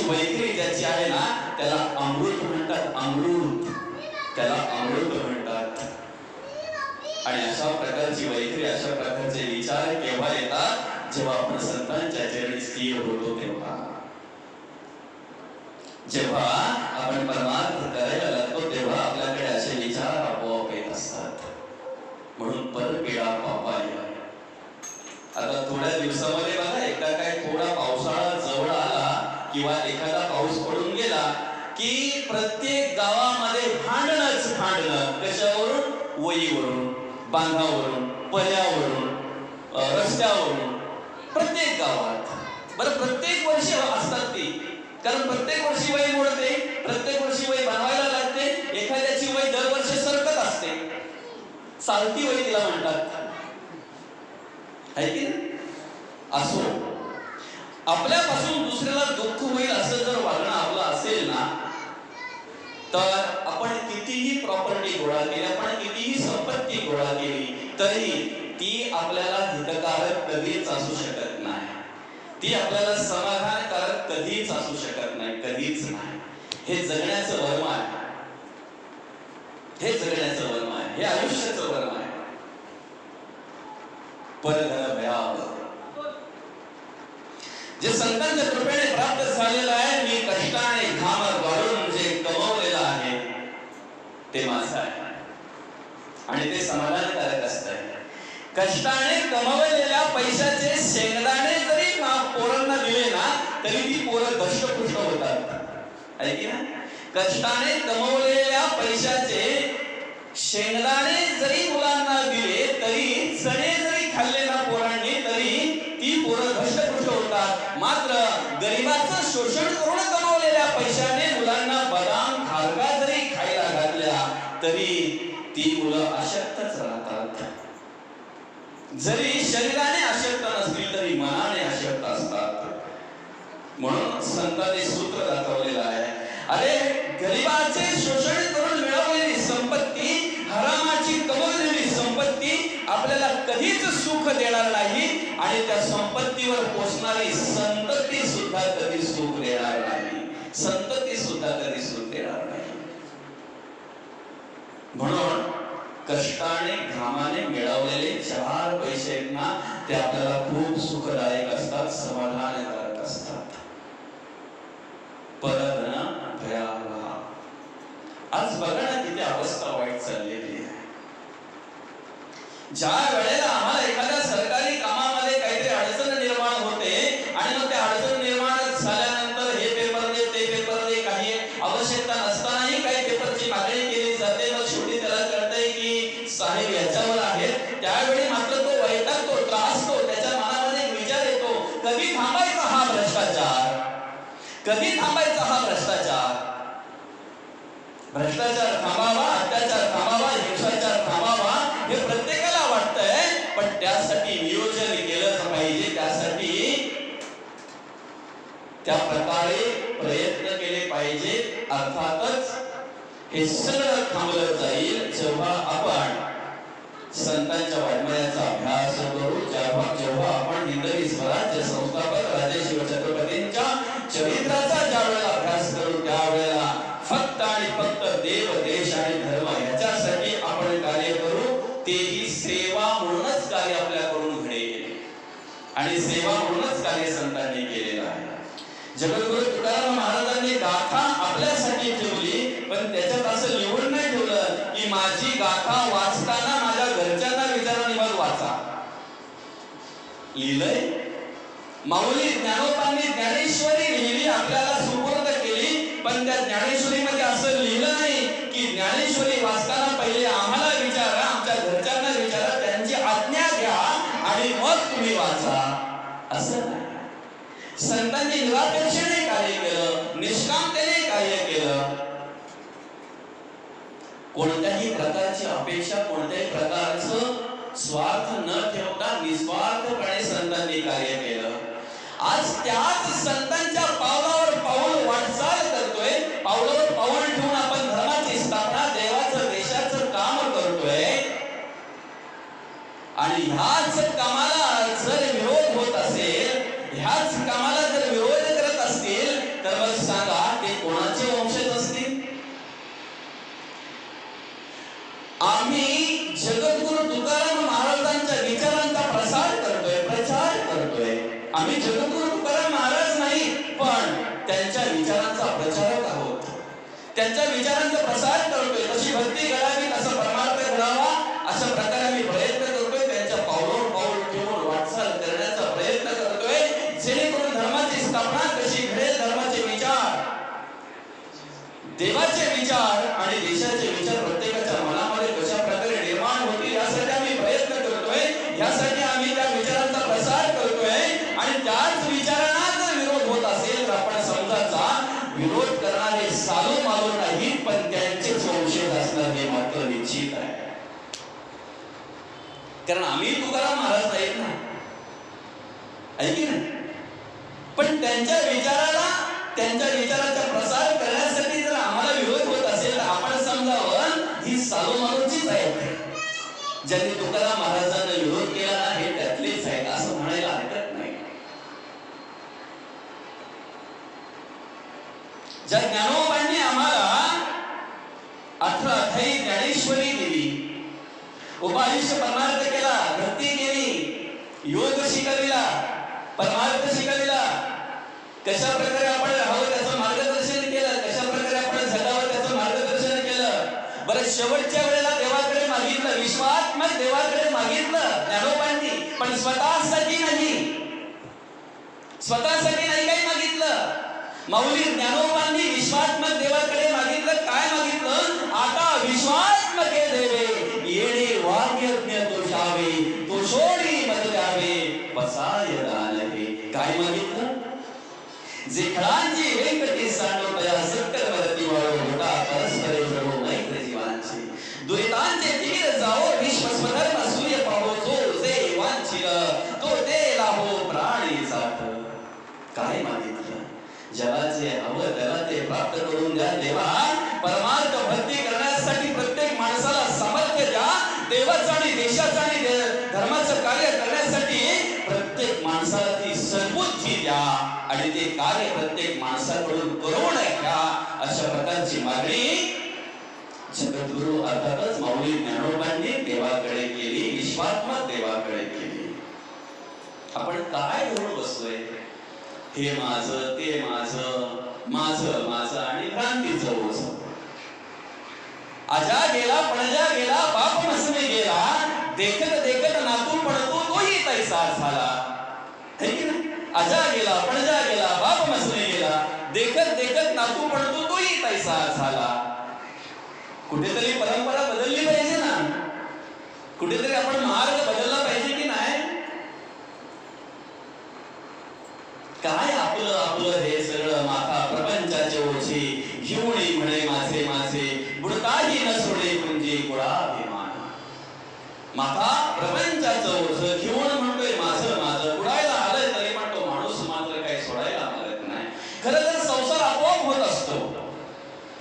वैखरी ज्याची आहे ना त्याला अमृत म्हणतात, अमृत, त्याला अमृत म्हणतात. आणि अशा प्रकारची वैखरी, अशा प्रकारचे विचार केव्हा येतात? जेव्हा आपण संतांच्या चरणी स्थिर होतो तेव्हा. जेव्हा आपण परमार्थ करायला लागतो तेव्हा आपल्याकडे असे विचार आपोआप येत असतात. म्हणून परपीडा पापाय. आता थोड्या दिवसामध्ये बघा, एकदा काय थोडा पावसाळा जवळ आला किंवा एखादा पाऊस पडून गेला की प्रत्येक गावामध्ये भांडणच भांडणं. कशावरून? वहीवरून, बांधावरून, पल्यावरून, रस्त्यावरून, प्रत्येक गावात. बरं, प्रत्येक वर्षी असतात ती, कारण प्रत्येक वर्षी वही मोडते, प्रत्येक वर्षी वही बनवायला लागते. एखाद्याची वही दरवर्षी सरकत असते, चालती वही तिला म्हणतात, आहे की नाही? असो, आपल्यापासून दुसऱ्याला दुःख होईल असं जर वागणं आपलं असेल ना, तर आपण कितीही प्रॉपर्टी गोळा केली, आपण कितीही संपत्ती गोळा केली, तरी ती आपल्याला हितकारक कधीच असू शकत नाही. ती आपल्याला समाधानकारक कधीच असू शकत नाही, कधीच नाही. हे जगण्याचं वर्म आहे, हे जगण्याचं वर्म आहे, हे आयुष्याचं वर्म आहे. परधन भयावह, जे संतांच्या कृपेने प्राप्त झालेलं आहे, मी कष्टाने घाम गाळून जे कमवलेलं आहे ते माझं आहे आणि ते समाधानकारक असतं. कष्टाने कमवलेल्या पैशाचे शेंगदाणे जरी पोरांना दिले ना तरी ती पोरं दष्टपुष्ट होतात, आहे की ना? कष्टाने कमवलेल्या पैशाचे शेंगदाणे जरी मुलांना दिले तरी, चणे जरी खाल्ले ना पोरांनी तरी ती पोरं धष्टपुष्ट होतात. मात्र गरिबाचं शोषण करून कमवलेल्या पैशाने मुलांना बदाम खारका जरी खायला घातल्या तरी ती मुलं अशक्तच राहतात. जरी शरीराने अशक्त नसतील तरी मनाने अशक्त असतात. म्हणून संतांनी सूत्र दाखवलेलं आहे, अरे गरिबाचे शोषण करून मिळवलेली संपत्ती, हरामाची कमवलेली संपत्ती आपल्याला कधीच सुख देणार नाही आणि त्या संपत्तीवर पोचणारी संतती सुद्धा कधी सुख देणार नाही, संतती सुद्धा कधी सुख देणार नाही. म्हणून कष्टाने घामाने मिळवलेले 4 पैसे ना ते आपल्याला खूप सुखदायक असतात, समाधानकारक असतात. परधन भयावह. आज बघा ना किती अवस्था वाईट चाललेली आहे. ज्या वेळेला आम्हाला एखाद्या सरकारी कामामध्ये काहीतरी अडचण निर्माण होते आणि मग त्या अडचण निर्माण झाल्यानंतर हे पेपर दे, ते पेपर दे, काही आवश्यकता नसतानाही काही पेपरची मागणी केली जाते. मग शेवटी त्याला कळतंय की साहेब याच्यावर आहे. त्यावेळी मात्र तो वैतागतो, त्रासतो, त्याच्या मनामध्ये विचार येतो, कधी थांबायचा हा भ्रष्टाचार, कधी थांबायचा हा भ्रष्टाचार. भ्रष्टाचार थांबावा, अत्याचार थांबावा, हिंसाचार थांबावा हे प्रत्येकाला वाटतंय, पण त्यासाठी नियोजन केलं पाहिजे, त्यासाठी त्या प्रकारे प्रयत्न केले पाहिजे. अर्थातच हे सगळं थांबलं जाईल जेव्हा आपण संतांच्या वाङ्मयाचा अभ्यास करू, जेव्हा आपण हिंदवी स्वराज्य संस्थापक राजे शिवछत्रपतींच्या चरित्राचा ज्यावेळेला अभ्यास करू, त्यावेळेला फक्त आणि फक्त देव, देश आणि धर्म याच्यासाठी आपण कार्य करू. तेही सेवा म्हणूनच कार्य आपल्याकडून घडेल आणि सेवा म्हणूनच कार्य संतांनी केलेलं आहे. जगद्गुरु तुकाराम महाराजांनी गाथा आपल्यासाठी ठेवली, पण त्याच्यात असं लिहून नाही ठेवलं की माझी गाथा वाचताना माझ्या घरच्यांना विचारा निवाद वाचा. लिहिलंय माऊली ज्ञानोबांनी ज्ञानेश्वरी लिहिली, आपल्याला सुपूर्द केली, पण त्या ज्ञानेश्वरीमध्ये असं लिहिलं नाही की ज्ञानेश्वरी वाचताना पहिले आम्हाला विचारा, आमच्या घरच्यांना विचारा, त्यांची आज्ञा घ्या आणि मग तुम्ही वाचा. असं नाही. संतांनी निरापेक्षेने कार्य केलं, निष्कामतेने कार्य केलं. कोणत्याही प्रकारची अपेक्षा, कोणत्याही प्रकारचं स्वार्थ न ठेवता निस्वार्थपणे संतांनी कार्य केलं. आज त्याच संतांच्या पावलावर पाऊल वाटचाल करतोय, पावलावर पाऊल ठेवून आपण धर्माची स्थापना, देवाचं, देशाचं काम करतोय. आणि ह्याच कामाला जर विरोध होत असेल, ह्याच कामाला जर विरोध करत असतील, तर मग आम्ही जगद्गुरू तुकाराम महाराज नाही, पण त्यांच्या विचारांचा प्रचारक आहोत, त्यांच्या विचारांचा प्रसार करतोय. तशी भक्ती घडावी, तसा परमार्थ घडावा, अशा प्रकारे आम्ही प्रयत्न करतोय. त्यांच्या पावलावर पाऊल ठेवून वाटचाल करण्याचा प्रयत्न करतोय, जेणेकरून धर्माची स्थापना कशी घडेल, धर्माचे विचार, देवाचे विचार आणि देशाचे विचार प्रत्येकाच्या मनामध्ये कशा प्रकारे निर्माण होतील, यासाठी आम्ही प्रयत्न करतोय. यासाठी आम्ही त्या विचारांचा प्रसार करतोय. आणि त्याच विचारांना जर विरोध होत असेल तर आपण समजायचा, विरोध करणारे सालू मालू नाही, पण त्यांचेच वंशज असणार हे मात्र निश्चित आहे. कारण आम्ही तुकाराम महाराज नाहीत ना, ऐकी ना, पण त्यांच्या विचाराला, त्यांच्या विचाराचा प्रसार करण्यासाठी जर आम्हाला विरोध होत असेल तर आपण समजावं, ही सालू मालूचीच आहे. ज्यांनी तुकाराम महाराजांना विरोध केला हे त्यातलेच आहेत असं म्हणायला हरकत नाही. ज्या ज्ञानोबांनी आम्हाला 18 अध्यायी ज्ञानेश्वरी दिली, उपायुष्य परमार्थ केला, भक्ती केली, योग शिकविला, परमार्थ शिकविला, कशा प्रकारे आपण राहावं त्याचं मार्गदर्शन केलं, कशा प्रकारे आपण जगावं त्याचं मार्गदर्शन केलं. बरं, शेवटच्या वेळेला देवाकडे मागितलं, विश्वात्मक देवाकडे मागितलं ज्ञानोबांनी, पण स्वतःसाठी नाही, स्वतःसाठी नाही काही मागितलं. माऊली ज्ञानोबांनी विश्वात्मक देवाकडे मागितलं. काय मागितलं? आता विश्वात्मक देवे येणे वाग्यज्ञ तोषावे, तो सोडी मत द्यावे बसाय दान हे. काय मागितलं? जे खळांची वेंकटी सांडोपया सत्कर वरती वाळो होता परस्परे जडो मैत्र जीवांचे, दुरितांचे तीर जाओ विश्व स्वधर्म सूर्य पाहो, जो जे वांछिल तो ते लाभो प्राणी साथ. काय मागितलं? ज्याला जे हवं त्याला ते प्राप्त करून द्या देवा. परमार्थ भक्ती करण्यासाठी प्रत्येक माणसाला सामर्थ्य द्या. देवाचं आणि देशाचं आणि धर्माचं कार्य करण्यासाठी प्रत्येक माणसाला ती सद्बुद्धी द्या आणि ते कार्य प्रत्येक माणसाकडून करून घ्या. अशा प्रकारची मागणी जगद्गुरु अर्थातच माऊली ज्ञानोबांनी देवाकडे केली, विश्वात्मक देवाकडे केली. आपण काय घेऊन बसलोय? हे माझं, ते माझं, माझं माझं आणि भ्रांतीचं ओझं. आजा गेला पणजा गेला, बाप मसने गेला, देखत देखत नातू पडतो तोही तैसा झाला. है की नाही? आजा गेला पणजा गेला, बाप मसने गेला, देखत देखत नातू पडतो तोही तैसा झाला. कुठेतरी परंपरा बदलली पाहिजे ना, कुठेतरी आपण मार्ग बदलला पाहिजे की नाही? काय आपलं आपलं हे सगळं माथा प्रपंचाचे ओझे घेऊन म्हणे माझे माझे, बुडताही न सोडे म्हणजे कुळाभिमान. माथा प्रपंचाचं ओझं घेऊन म्हणतोय माझं माझं, बुडायला आलंय तरी म्हणतो माणूस मात्र काही सोडायला मागत नाही. खरं तर संसार आपोआप होत असतो,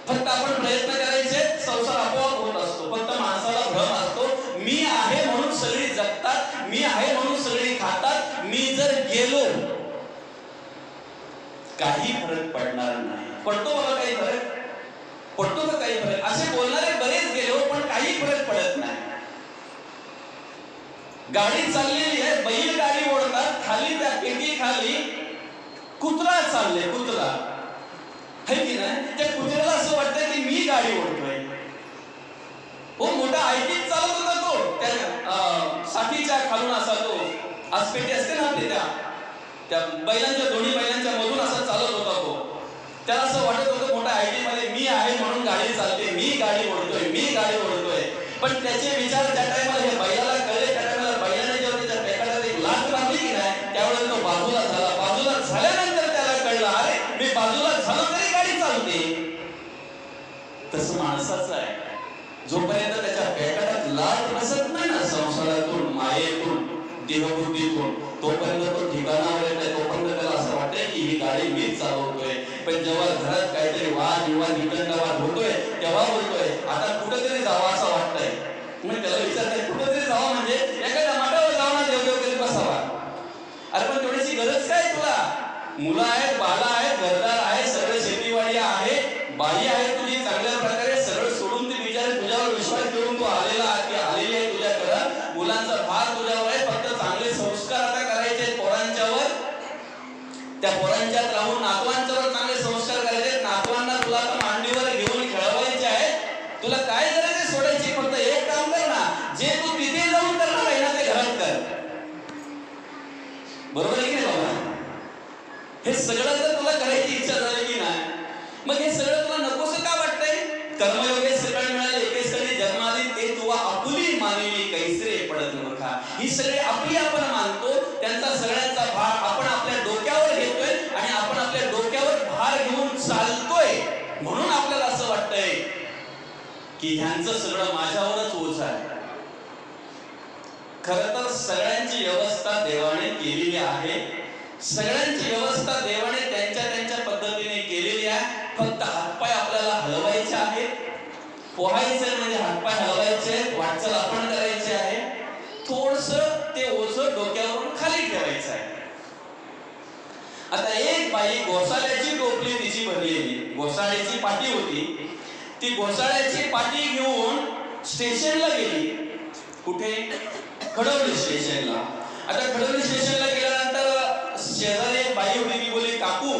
फक्त आपण प्रयत्न करायचे, संसार आपोआप होत असतो. फक्त माणसाला भ्रम असतो, मी आहे म्हणून सगळी जगतात, मी आहे म्हणून सगळी खातात, मी जर गेलो काही फरक पडणार नाही. पडतो बाबा काही फरक? पडतो का काही फरक? असे बोलणारे बरेच गेलो पण काही फरक पडत नाही. गाडी चाललेली आहे, बैल गाडी ओढतात, खाली त्या पेटी खाली कुत्रा चालले, कुत्रा है की नाही? त्या कुत्र्याला असं वाटतं की मी गाडी ओढतोय. हो, मोठा आयटीत चालत होता तो, त्या साठीच्या खालून असा तो आसपेटी असते ना आपली, त्या बैलांच्या दोन्ही बैलांच्या मधून असा चालत होता तो. त्याला असं वाटत होतं मोठ्या आयटी मध्ये मी आहे म्हणून गाडी चालते, मी गाडी ओढतोय, मी गाडी ओढतोय. पण त्याचे विचार त्या टायमाला हे बैलाला कळले, त्या टायमाला बैलाने जेव्हा त्याच्या पेटाला एक लाथ मारली की नाही, त्यावेळेस तो बाजूला झाला. बाजूला झाल्यानंतर त्याला कळलं, अरे मी बाजूला झालो तरी गाडी चालते. तसं माणसाचं आहे, जोपर्यंत त्याच्या पेटात लाथ बसत नाही ना संसारातून, मायेतून, देहबुद्धीतून, तोपर्यंत तो ठिकाणावर येत नाही. तोपर्यंत त्याला असं वाटतंय की ही गाडी मीच चालवतोय. पण जेव्हा घरात काहीतरी वाद विवाद वितंडवाद होतोय तेव्हा बोलतोय आता कुठेतरी जावं असं वाटतंय. मग त्याला विचारतंय कुठेतरी जावं म्हणजे एखाद्या मठावर जाऊन देवदेव करीत बसावा. अरे पण तेवढीची गरज काय तुला? मुलं आहेत, बाला आहेत, घरदार आहे, सगळं शेतीवाडी आहे, बाई आहे तुझी चांगल्या प्रकारे, सगळं सोडून ती बिचारी तुझ्यावर विश्वास ठेवून तू आलेला आलेली आहे तुझ्याकडं. मुलांचा भार तुझ्यावर आहे, फक्त चांगले संस्कार आता करायचे पोरांच्यावर. प्रपंचात राहून नातवांच्यावर चांगले संस्कार करायचे, नातवांना तुला आता मांडीवर घेऊन खेळवायचे आहे, तुला काय करायचे सोडायची, फक्त एक काम कर ना, जे तू तिथे जाऊन करणार आहे ना ते घरात कर. बरोबर आहे की नाही बाबा? हे सगळं जर तुला करायची इच्छा झाली की नाही, मग हे सगळं तुला नकोसं का वाटतंय? कर्मयोगे सगळं मिळाले एकेसरी जन्माली, ते तुवा आपुली मानवी कैसरे पडत मूर्खा. ही सगळी आपली आपण मानतो, त्यांचा सगळ्यांचा भार आपण आपल्या डोक्यावर घेतोय आणि आपण आपल्या डोक्यावर भार घेऊन चालतोय. म्हणून आपल्याला असं वाटतंय की ह्यांचं सगळं माझ्यावरच ओझ आहे. खरं तर सगळ्यांची व्यवस्था देवाने केलेली आहे, सगळ्यांची व्यवस्था देवाने त्यांच्या त्यांच्या पद्धतीने केलेली आहे. फक्त हातपाय आपल्याला हलवायचे आहेत, पोहायचे म्हणजे हातपाय हलवायचे, वाटचाल आपण करायची आहे, थोडंसं ते ओझं डोक्यावरून खाली ठेवायचं आहे. आता एक बाई घोसाळ्याची टोपली तिची भरलेली, घोसाळ्याची पाटी होती, ती घोसाळ्याची पाटी घेऊन स्टेशनला गेली. कुठे? खडवली स्टेशनला. आता खडवली स्टेशनला गेल्यानंतर शेजारी एक बाई होती, ती बोलली, काकू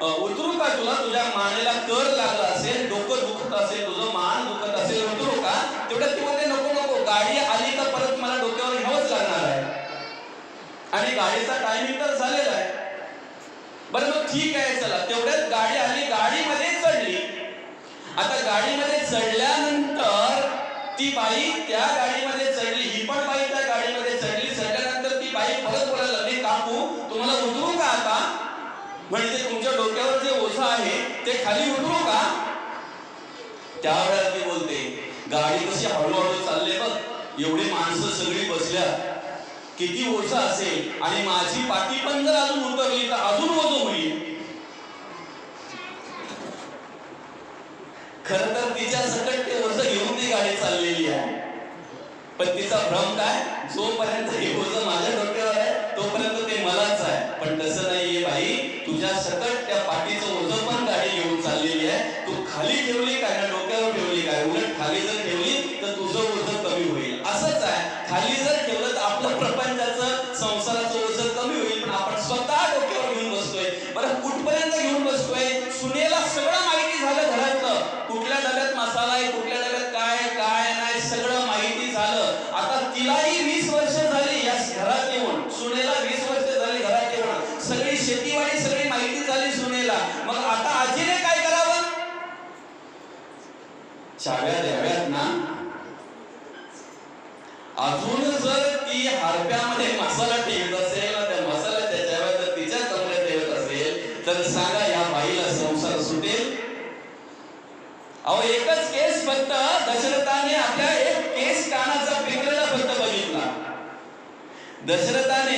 उतरू का तुला? तुझ्या मानेला कर लागला असेल, डोकं दुखत असेल, तुझं मान दुखत असेल, उतरू का? तेवढ्यात ती म्हणते, नको नको, गाडी आली का परत मला डोक्यावर घ्यावंच लागणार आहे आणि गाडीचा टायमिंग तर झालेला आहे. बरं मग ठीक आहे, चला. तेवढ्यात गाडी आली, गाडीमध्ये चढली. आता गाडीमध्ये चढल्यानंतर ती बाई त्या गाडीमध्ये चढली, ही पण बाई त्या गाडीमध्ये चढली. चढल्यानंतर ती बाई परत बोलायला लागली, काकू तुम्हाला उतरू का आता? म्हणजे तुमच्या डोक्यावर जे ओझं आहे ते खाली उतरू का? त्यावेळेला ती बोलते, गाडी कशी हळूहळू चालले बघ, एवढी माणसं सगळी बसल्या, किती ओझं असेल, आणि माझी पाठी पण जर अजून उतरली तर अजून ओझं होईल. खरं तर तिच्या सकट ते ओझं घेऊन ती गाडी चाललेली आहे, पण तिचा भ्रम काय, जोपर्यंत हे ओझं माझ्या डोक्यावर आहे तोपर्यंत ते मलाच आहे. पण तसं नाहीये बाई, तुझ्या सकट त्या पाठीचं ओझं पण गाडी घेऊन चाललेली आहे. तू खाली ठेवली काय ना डोक्यावर ठेवली काय? उलट खाली जर ठेवली तर तुझं ओझं कमी होईल. असंच आहे, खाली जर ठेवलं तर आपलं प्रपंचाचं संसाराचं ओझं कमी होईल, पण आपण स्वतः डोक्यावर घेऊन बसतोय. बरं कुठपर्यंत घेऊन बसतोय? सुनेला सगळं माहिती झालं घरातलं, कुठल्या डब्यात मसाला आहे, कुठल्या डब्यात काय काय नाही, सगळं माहिती झालं. आता तिलाही 20 वर्ष झाली या घरात येऊन, सुनेला 20 वर्ष झाली घरात येऊन, सगळी शेतीवाडी सगळी माहिती झाली सुनेला. मग आता आजीने काय करावं? चाव्या द्याव्यात ना. अजून जर ती हारप्यामध्ये मसाला ठेवत असेल, त्या मसाल्याच्या चाव्या जर तिच्या कमरेत ठेवत असेल, तर सांगा या बाईला संसार सुटेल? अहो एकच केस फक्त दशरथाने आपल्या एक केस कानाचा पिकलेला फक्त बघितला. दशरथाने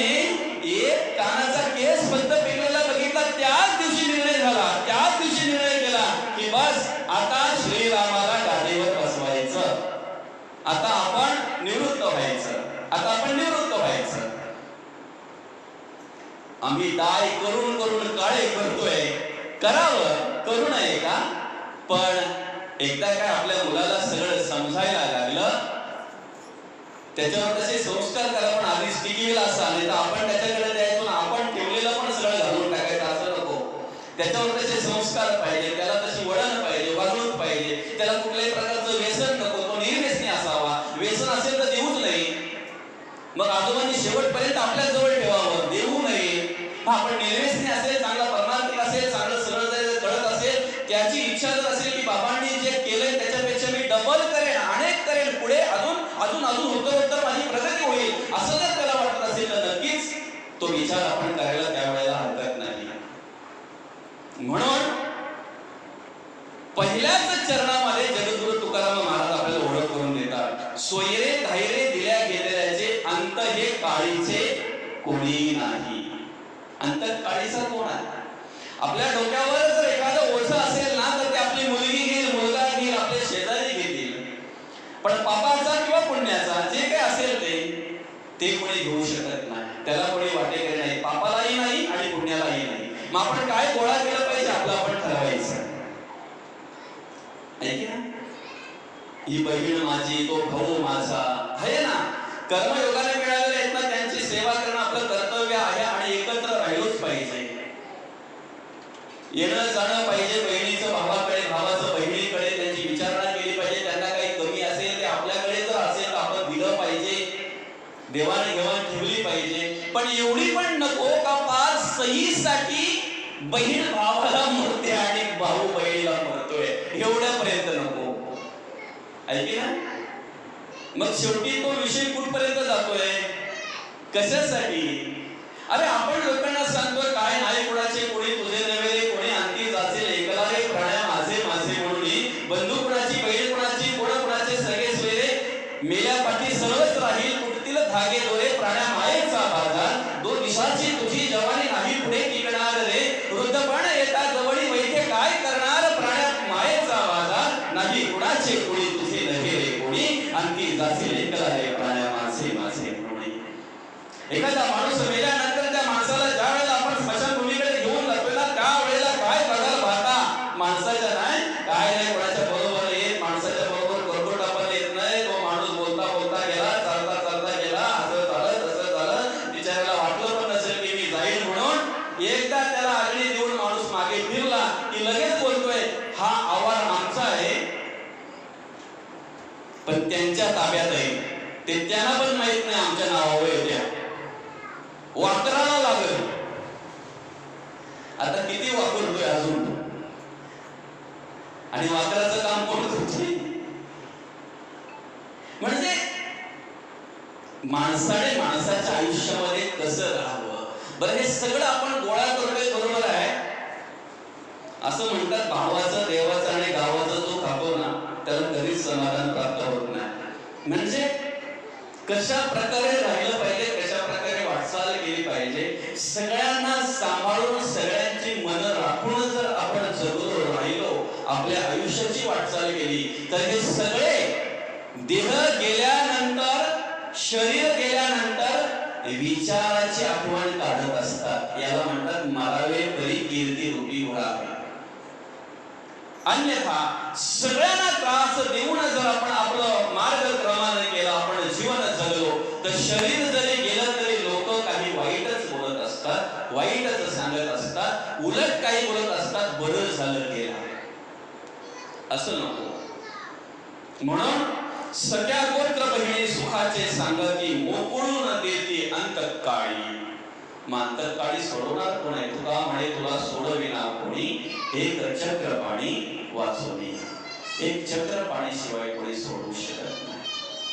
एक कानाचा केस फक्त पिकलेला बघितला, त्याच दिवशी निर्णय झाला, त्याच दिवशी निर्णय केला की बस आता श्रीरामाला गादीवर बसवायचं, आता आपण निवृत्त व्हायचं, आता आपण निवृत्त व्हायचं. आम्ही दाय करून करून काळे करतोय, करावं, करू नये का? पण एकदा काय आपल्या मुलाला सगळं समजायला लागलं, त्याच्यावर तसे संस्कार करा, पण आधीच टिकवेल असा, नाही तर आपण त्याच्याकडे द्यायचो ना, आपण ठेवलेलं पण सगळं घालून टाकायचं असं नको. त्याच्यावर तसे संस्कार पाहिजे, त्याला तशी वळण पाहिजे, वागणूक पाहिजे, त्याला कुठल्याही प्रकारचं व्यसन नको, तो निर्व्यसनी असावा. व्यसन असेल तर देऊच नाही. मग आजोबांनी शेवटपर्यंत आपल्या जवळ ठेवावं, देऊ नये. आपण निर्व्यसनी असेल, चांगला परमार्थिक असेल, चांगलं सरळ जर कळत असेल, त्याची इच्छा जर असेल की बाबांनी जे केलंय त्याच्यापेक्षा मी डबल करेन, अनेक करेन, पुढे अजून अजून अजून उत्तर माझी प्रगती होईल, असं जर त्याला वाटत असेल तर नक्कीच तो विचार आपण करायला त्यावेळेला हरकत नाही. म्हणून पहिल्याच चरणामध्ये जगद्गुरु तुकाराम महाराज आपल्याला ओळख करून देतात. सोयरे धायरे दिल्या गेलेल्याचे अंत हे काळीचे कोणी नाही. अंत काळीचा कोण आहे? आपल्या डोक्यावर जर एखादं ओझं असेल ना, तर ते आपली मुलगी घेईल, मुलगा घेईल, आपले शेजारी घेतील. पण पापाचा किंवा पुण्याचा जे काही असेल ते कोणी घेऊ शकत नाही, त्याला कोणी वाटेकरी नाही, पापालाही नाही आणि पुण्यालाही नाही. मग आपण काय गोळा केलं पाहिजे आपलं आपण ठरवायचं. ऐक ना, ही बहीण माझी, तो भाऊ माझा आहे ना, कर्मयोगाने मिळालेले आहेत ना, त्यांची सेवा करणं आपलं कर्तव्य आहे आणि एकत्र राहिलोच पाहिजे. येणं जाणं पाहिजे बहिणीचं भावाकडे, भावाचं बहिणीकडे, त्यांची विचारणा केली पाहिजे. त्यांना काही कमी असेल ते आपल्याकडे जर असेल तर आपण दिलं पाहिजे, देवाने घेवाण ठेवली पाहिजे. पण एवढी पण नको का फार सहीसाठी बहीण भावाला मरते आणि भाऊ बहिणीला मरतोय, एवढ्यापर्यंत नको. ऐकी ना. मग शेवटी तो विषय कुठपर्यंत जातोय, कशासाठी? अरे आपण लोकांना सांगतोय काय नाही कुणाचे कोणी तुझे नव्हे, कोणी अंती जाचे एकला रे प्राण्या माझे माझे म्हणून. बंधू कुणाची, बहीण कुणाची, कुणाचे सगळे स्वेरे, मेल्या पाठी सर्वच राहील, कुठतील धागे दोरे प्राण्या मायेचा बाजार. दो दिशाची तुझी जवानी नाही पुढे टिकणार रे, वृद्धपण येता जवळी वैद्य काय करणार, प्राण्या मायेचा बाजार. नाही कुणाचे कोणी तुझे नव्हे रे कोणी, अंती जाचे एकला रे प्राण्या माझे माझे म्हणून. एखादा माणूस मेल्यानंतर त्या माणसाला ज्या वेळेला आपण स्मशानभूमीकडे घेऊन जातोय ना, त्या वेळेला काय बघायला पाहता, माणसाच्या नाही काय नाही कोणाच्या बरोबर येत, माणसाच्या बरोबर करकोट आपण येत नाही. तो माणूस बोलता बोलता गेला, चालता चालता गेला, असं झालं तसं झालं, बिचाऱ्याला वाटलं पण नसेल की मी जाईल म्हणून. एकदा त्याला अग्नी देऊन माणूस मागे फिरला की लगेच बोलतोय हा आवाज आमचा आहे, पण त्यांच्या ताब्यात आहे, ते त्यांना पण माहित नाही आमच्या नावावर येत्या, वाकराला लागल. आता किती वापरतोय अजून, आणि वाकराचं काम कोण करतोय? म्हणजे माणसाने माणसाच्या आयुष्यामध्ये कसं राहावं. बरं हे सगळं आपण गोळा करतोय, बरोबर आहे. असं म्हणतात भावाचं देवाचं आणि गावाचं जो खातो ना त्याला कधीच समाधान प्राप्त होत नाही. म्हणजे कशा प्रकारे राहिलं पाहिजे, कशा प्रकारे वाटचाल केली पाहिजे, सगळ्यांना सांभाळून सगळ्यांची मन राखून जर आपण जगलो राहिलो, आपल्या आयुष्याची वाटचाल केली, तर हे सगळे देह गेल्यानंतर, शरीर गेल्यानंतर विचाराची आठवण काढत असतात. याला म्हणतात मारावे परी कीर्ती रूपी घोडा. अन्यथा सगळ्यांना त्रास देऊन जर आपण आपलं मार्गक्रमण केला, आपण जीवन जगलो, तर शरीर जरी गेलं तरी लोक काही वाईटच बोलत असतात, वाईटच सांगत असतात, उलट काही बोलत असतात, बरं झालं गेला. असं नको. म्हणून सगळ्या गोत्र बहिणी सुखाचे सांगती, मोकळून देते अंतकाळी. मग अंतकाळी सोडवणार कोण आहे? तुका म्हणे तुला सोडविना कोणी, एक चक्र पाणी वाचवणे. एक चक्र पाणी शिवाय कोणी सोडू शकत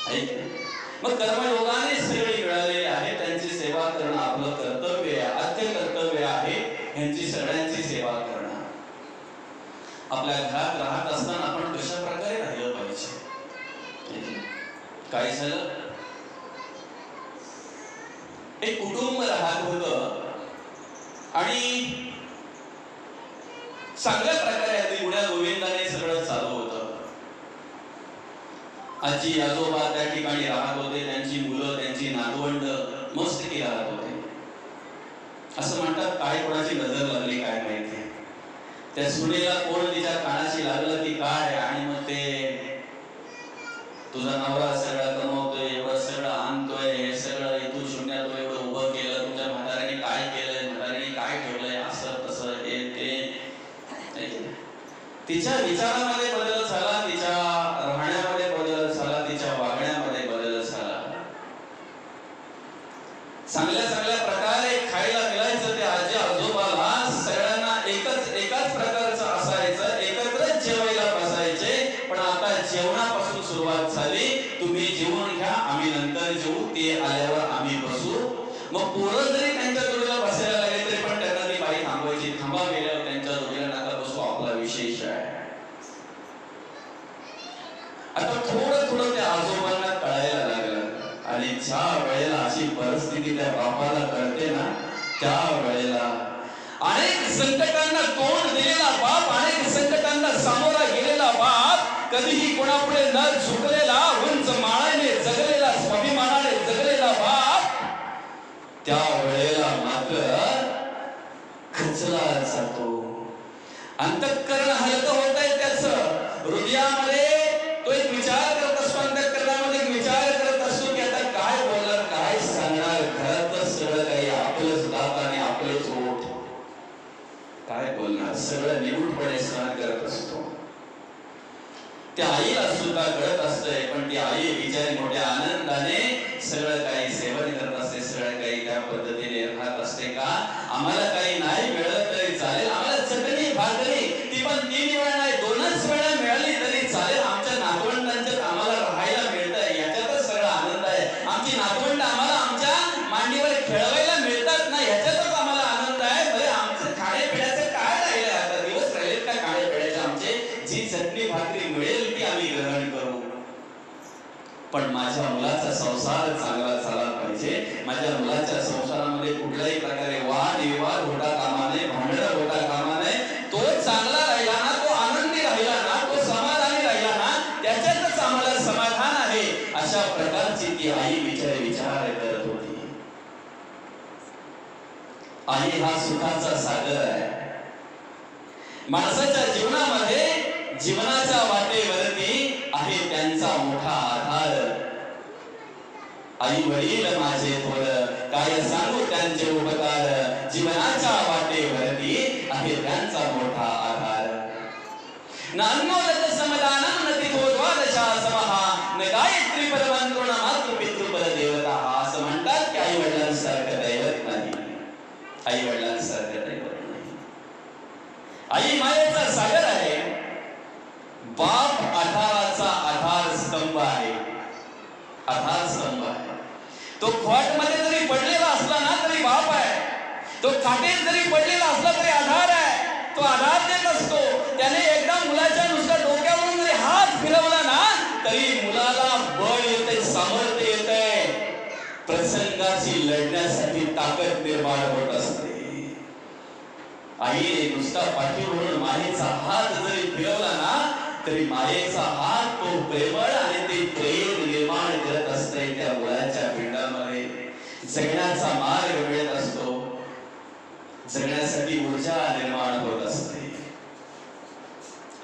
नाही. मग कर्मयोगाने सगळे मिळालेले आहे, त्यांची सेवा करणं आपलं कर्तव्य आहे, आद्य कर्तव्य आहे. यांची सगळ्यांची सेवा करणं. आपल्या घरात राहत असताना आपण कशा प्रकारे राहिलं पाहिजे. काय झालं, एक कुटुंब राहत होतं आणि चांगल्या प्रकारे अगदी गुण्या गोविंदाने सगळं चालू होतं. आजी आजोबा त्या ठिकाणी राहत होते, त्यांची मुलं त्यांची नातवंड मस्त राहत होते. असं म्हणतात काय कोणाची नजर लागली काय माहिती, त्या सुनेला कोण तिच्या कानाशी लागलं की काय, आणि मग ते तुझा नवरा सगळं कमवतोय, एवढं सगळं आणतोय, हे सगळं इथून शून्यातून एवढं उभं केलं, तुझ्या म्हाताऱ्याने काय केलंय, म्हाताऱ्याने काय ठेवलंय, असं तसं हे ते. तिच्या विचारामध्ये बदल झाला, तिच्या राहण्यामध्ये बदल झाला, तिच्या वागण्यामध्ये बदल झाला. चांगल्या चांगल्या प्रकारे खायला मिळायचं ते आजी आजोबाला, सगळ्यांना एकाच प्रकारचं असायचं, एकत्रच जेवायला बसायचे. पण आता जेवणापासून सुरुवात झाली, तुम्ही जेवून घ्या, आम्ही नंतर जेवू, ते आल्यावर आम्ही बसू. मग पोरं जरी त्यांच्या जोडीला बसायला लागले तरी पण त्यांना ती बाई थांबवायची, थांबा गेल्यावर त्यांच्या जोडीला नका बसू, आपला विशेष आहे. आता थोडं थोडं त्या आजोबांना कळायला लागलं, आणि ज्या वेळेला अशी परिस्थिती त्या बापाला कळते ना, त्या वेळेला अनेक संकटांना तोंड दिलेला बाप, अनेक संकटांना सामोरा गेलेला बाप, कधीही कोणापुढे न झुकलेला, उंच माळाने जगलेला, स्वाभिमानाने जगलेला बाप, त्या वेळेला मात्र खचला जातो. अंतःकरण हलकं होत आहे त्याचं. हृदयामध्ये तो एक विचार करत असतो, अंतःकरणामध्ये एक विचार करत असतो की आता काय बोलणार, काय सांगणार. घरातच सगळं काही आपलंच दात आणि आपलेच ओठ, काय बोलणार सगळं निगूढपणे सहन करत असतो. त्या आईला सुद्धा कळत असतंय, पण ती आई बिचारी मोठ्या आनंदाने सगळं काही सेवन करत असते, सगळं काही त्या पद्धतीने राहत असते. का आम्हाला काही नाही मिळत तरी चालेल, आम्हाला चटणी भाकरी ती पण 3 वेळा नाही 2च वेळा मिळाली तरी चालेल, आमच्या नातवंडांच्यात आम्हाला राहायला मिळतंय याच्यातच सगळा आनंद आहे. आमची नातवंड आम्हाला आमच्या मांडीवर खेळवायला मिळतात ना याच्यातच आम्हाला आनंद आहे. बरे आमचं खाण्यापिण्याचं काय राहिलंय, आता दिवस राहिलेत का खाण्यापिण्याचे आमचे? जी चटणी भाकरी मिळेल ती आम्ही ग्रहण करू, पण माझ्या मुलाचा संसार चांगला झाला पाहिजे. माझ्या मुलाच्या संसारामध्ये कुठल्याही प्रकारे वाद विवाद होता कामा नये, भांडणं होता कामा नये. तो चांगला राहिला ना, तो आनंदी राहिला ना, तो समाधानी राहिला ना, त्याच्यातच आम्हाला समाधान आहे. अशा प्रकारची ती आई विचार करत होती. आई हा सुखाचा सागर आहे. माणसाच्या जीवनामध्ये जीवनाच्या वाटेवरती आहे त्यांचा मोठा आधार. आई वडील माझे थोर, काय सांगू त्यांचे उपकार. जीवनाच्या वाटेवरती आहे त्यांचा मोठा आधार. नान्नोदत समाधानं न तिथोद्वादशा समहा, न गायत्री परमंत्रो न मातृ पितृ परदेवता. असं म्हणतात की आई वडिलांसारखं दैवत नाही, आई वडिलांसारखं दैवत नाही. आई मायेचा सागर आहे. बाप आधाराचा आधार स्तंभ आहे, आधार स्तंभ आहे. तो खोट मध्ये जरी पडलेला असला ना तरी बाप आहे. तो खाटेत जरी पडलेला असला तरी आधार आहे. तो आधार देत असतो. त्याने एकदा मुलाच्या नुसत्या डोक्यावरून जरी हात फिरवला ना तरी मुलाला बळ येते, सामर्थ्य येते, प्रसंगाची लढण्यासाठी ताकद निर्माण होत असते. आईने नुसता पाठीवरून मायेचा हात जरी फिरवला ना तरी मायेचा हात तो प्रेमळ आणि ते प्रेम निर्माण करत असते. त्या मुलाच्या पिंडामध्ये जगण्याचा मार्ग मिळत असतो, जगण्यासाठी ऊर्जा निर्माण होत असते.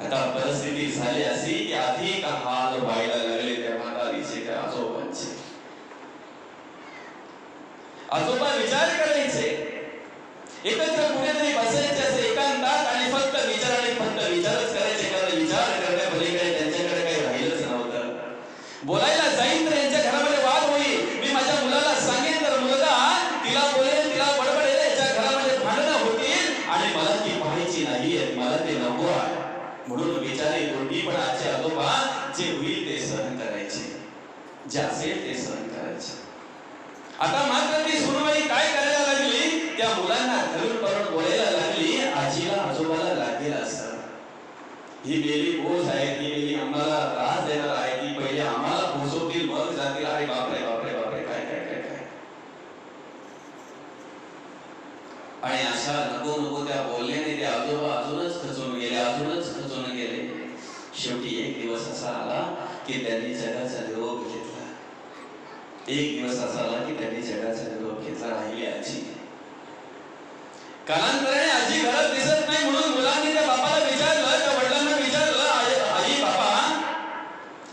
आता परिस्थिती झाली अशी की अधिक हाल व्हायला लागले त्या म्हातारीचे, त्या आजोबांचे. आजोबा विचार करायचे, एकत्र कुठेतरी बसायचे असे एकांतात आणि फक्त विचाराने फक्त विचारच करायचे. कारण विचार करण्या पलीकडे त्यांच्याकडे काही राहिलंच नव्हतं. बोलायला जाईन तर यांच्या घरामध्ये वाद होईल. मी माझ्या मुलाला सांगेन तर मुलगा तिला बोलेल, तिला बडबडेल, याच्या घरामध्ये भांडणं होतील आणि मला ती पाहायची नाही, मला ते नको आहे. म्हणून विचारे दोन्हीपणाचे आजोबा जे होईल ते सहन करायचे, जे असेल ते सहन करायचे. आता मात्र ती सुनबाई काय करायला लागली, त्या मुलांना धरून करून बोलायला लागली. आजीला आजोबाला लागेल असं, ही गेली बोझ आहे, ती गेली आम्हाला त्रास देणार आहे, ती पहिले आम्हाला पोचवतील मग जातील. अरे बापरे बापरे बापरे, काय काय काय काय. आणि अशा नको नको त्या बोलल्याने ते आजोबा अजूनच खचून गेले, अजूनच खचून गेले. शेवटी एक दिवस असा आला की त्यांनी जगाचा निरोप घेतला. एक दिवस असा आला की त्यांनी जगाचा निरोप घेतला. राहिली आजी. कालांतराने आजी घरात दिसत नाही म्हणून मुलांनी त्या बापाला विचारलं, त्या वडिलांना विचारलं, आई बाबा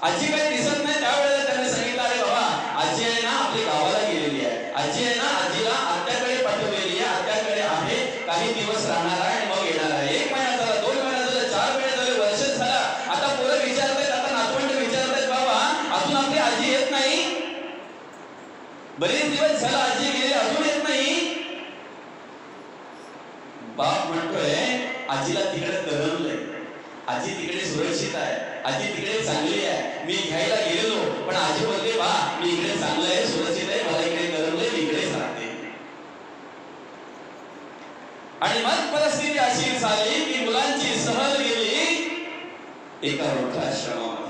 आजी काही दिसत नाही. त्यावेळेला त्यांनी सांगितलं, अरे बाबा आजी आहे ना आपली गावाला गेलेली आहे, आजी आहे ना आजीला आत्याकडे पाठवलेली आहे, आत्याकडे आहे, काही दिवस राहणार आहे आणि मग येणार आहे. 1 महिना झाला, 2 महिना झाला, 4 महिने झाले, वर्ष झाला. आता पोरं विचारतायत, आता नातवंड विचारतायत, बाबा अजून आपली आजी येत नाही, बरेच दिवस झाला आजी गेली, अजून येत नाही. बाप म्हणतोय आजीला तिकडे करमलंय, आजी तिकडे सुरक्षित आहे, आजी तिकडे चांगली आहे. मी घ्यायला गेलेलो पण आजी बोलते, बा मी इकडे चांगलं आहे, सुरक्षित आहे, मला इकडे करमलंय, मी इकडेच राहते. आणि मग परिस्थिती अशी झाली की मुलांची सहल गेली एका वृद्धाश्रमामध्ये.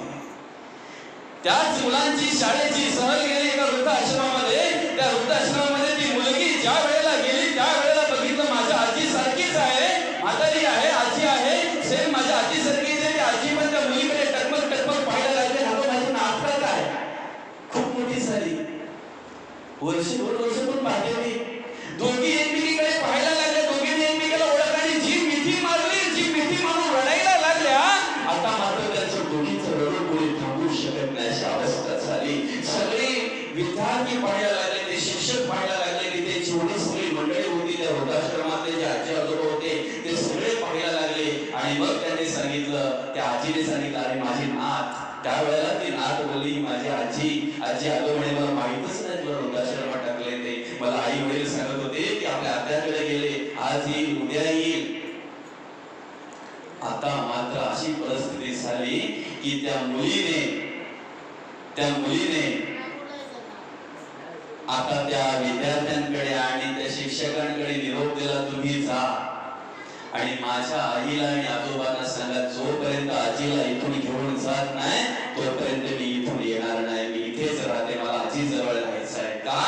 त्याच मुलांची शाळेची सहल गेली एका वृद्धाश्रमामध्ये. त्या वृद्धाश्रमामध्ये ती मुलगी ज्या वेळेला गेली त्या वेळेला बघितलं माझ्या आजी सारखीच आहे, म्हातारी आहे, आजी आहे, सेम माझ्या आजी सारखीच आहे. ती आजी पण त्या मुलीकडे टकमक टकमक पाहायला लागली. आता माझी नाटक आहे खूप मोठी झाली, वर्ष 2 वर्ष पण पाहते मी. दोघी एकमेकीकडे पाहायला लागल्या, दोघींनी एकमेकीला ओळखली, जी मिठी मारली, जी मिठी मारून रडायला लागल्या. आता मात्र त्यांचं दोघींचं रडून कोणी थांबू शकत नाही अशी अवस्था झाली. सगळे विद्यार्थी पाहायला लागले, ते शिक्षक पाहायला लागले, तिथे जेवढी सगळी मंडळी होती त्या वृद्धाश्रमातले जे आजी आजोबा होते ते सगळे पाहायला लागले. आणि मग त्यांनी सांगितलं, त्या आजीने सांगितलं, अरे माझी नात. त्यावेळेला ती नात बोलली, माझी आजी. आजी आलो म्हणे, मला माहितच नाही तुला वृद्धाश्रमात टाकले ते. मला आई वडील सांगत होते की आपल्या आत्याकडे गेले, आज येईल उद्या येईल. आता मात्र अशी परिस्थिती झाली की त्या मुलीने आता त्या विद्यार्थ्यांकडे आणि त्या शिक्षकांकडे निरोप दिला, तुम्ही जा आणि माझ्या आईला आणि आजोबांना सांगा, जोपर्यंत आजीला इथून घेऊन जात नाही तोपर्यंत मी इथून येणार नाही, मी इथेच राहते, मला आजी जवळ राहायचं आहे. का?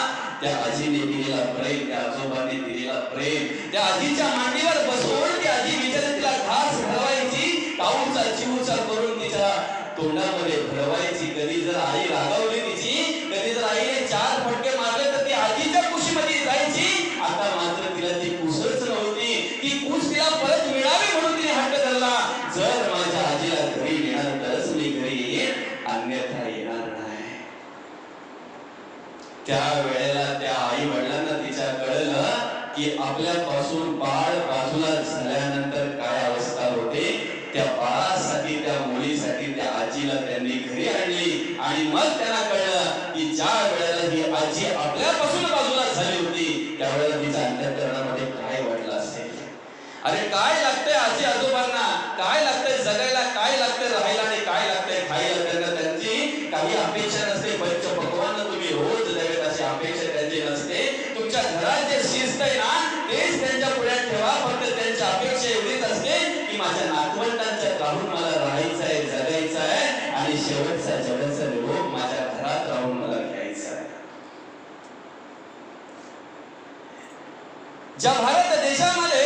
त्या आजीने दिलेला प्रेम, त्या आजोबांनी दिलेला प्रेम, त्या आजीच्या मांडीवर बसवून ती आजी बिचारी तिला घास भरवायची, काऊचा चिवचा करून तिच्या तोंडामध्ये भरवायची. कधी जर आई रागावली तिची, कधी जर आईने 4 फटके मारले तर ती आजीच्या कुशीमध्ये जायची. आता मात्र तिला ती कुसच नव्हती, ती कुस तिला परत मिळावी म्हणून तिने हट्ट धरला, जर माझ्या आजीला घरी नेणार तरच मी घरी येईन, अन्यथा येणार नाही. त्या वेळेला त्या आई वडिलांना तिच्या कळलं की आपल्यापासून बाळ बाजूला झाल्यानंतर काय अवस्था होते. त्या बाळासाठी, त्या मुलीसाठी त्या आजीला त्यांनी घरी आणली आणि मग त्यांना कळलं की ज्या वेळेला ही आजी आपल्यापासून बाजूला झाली होती त्यावेळेला तिच्या अंतःकरणामध्ये काय वाटलं असेल. अरे काय लागतंय आजी आजोबांना, काय लागतंय जगायला, काय लागतंय राहायला आणि काय लागतंय खायला. त्यांना त्यांची काही अपेक्षा नसते, पंचपक्वान्न तुम्ही रोज द्यावेत अशी अपेक्षा त्यांची नसते. तुमच्या घरात जे शिस्त आहे ना तेच त्यांच्या पुढ्यात ठेवा. फक्त त्यांच्या अपेक्षा एवढीच असते की माझ्या नातवंडांच्यात राहून मला राहायचं आहे, जगायचं आहे आणि शेवटचा जगाचा निरोप माझ्या घरात राहून मला घ्यायचा आहे. ज्या भारत देशामध्ये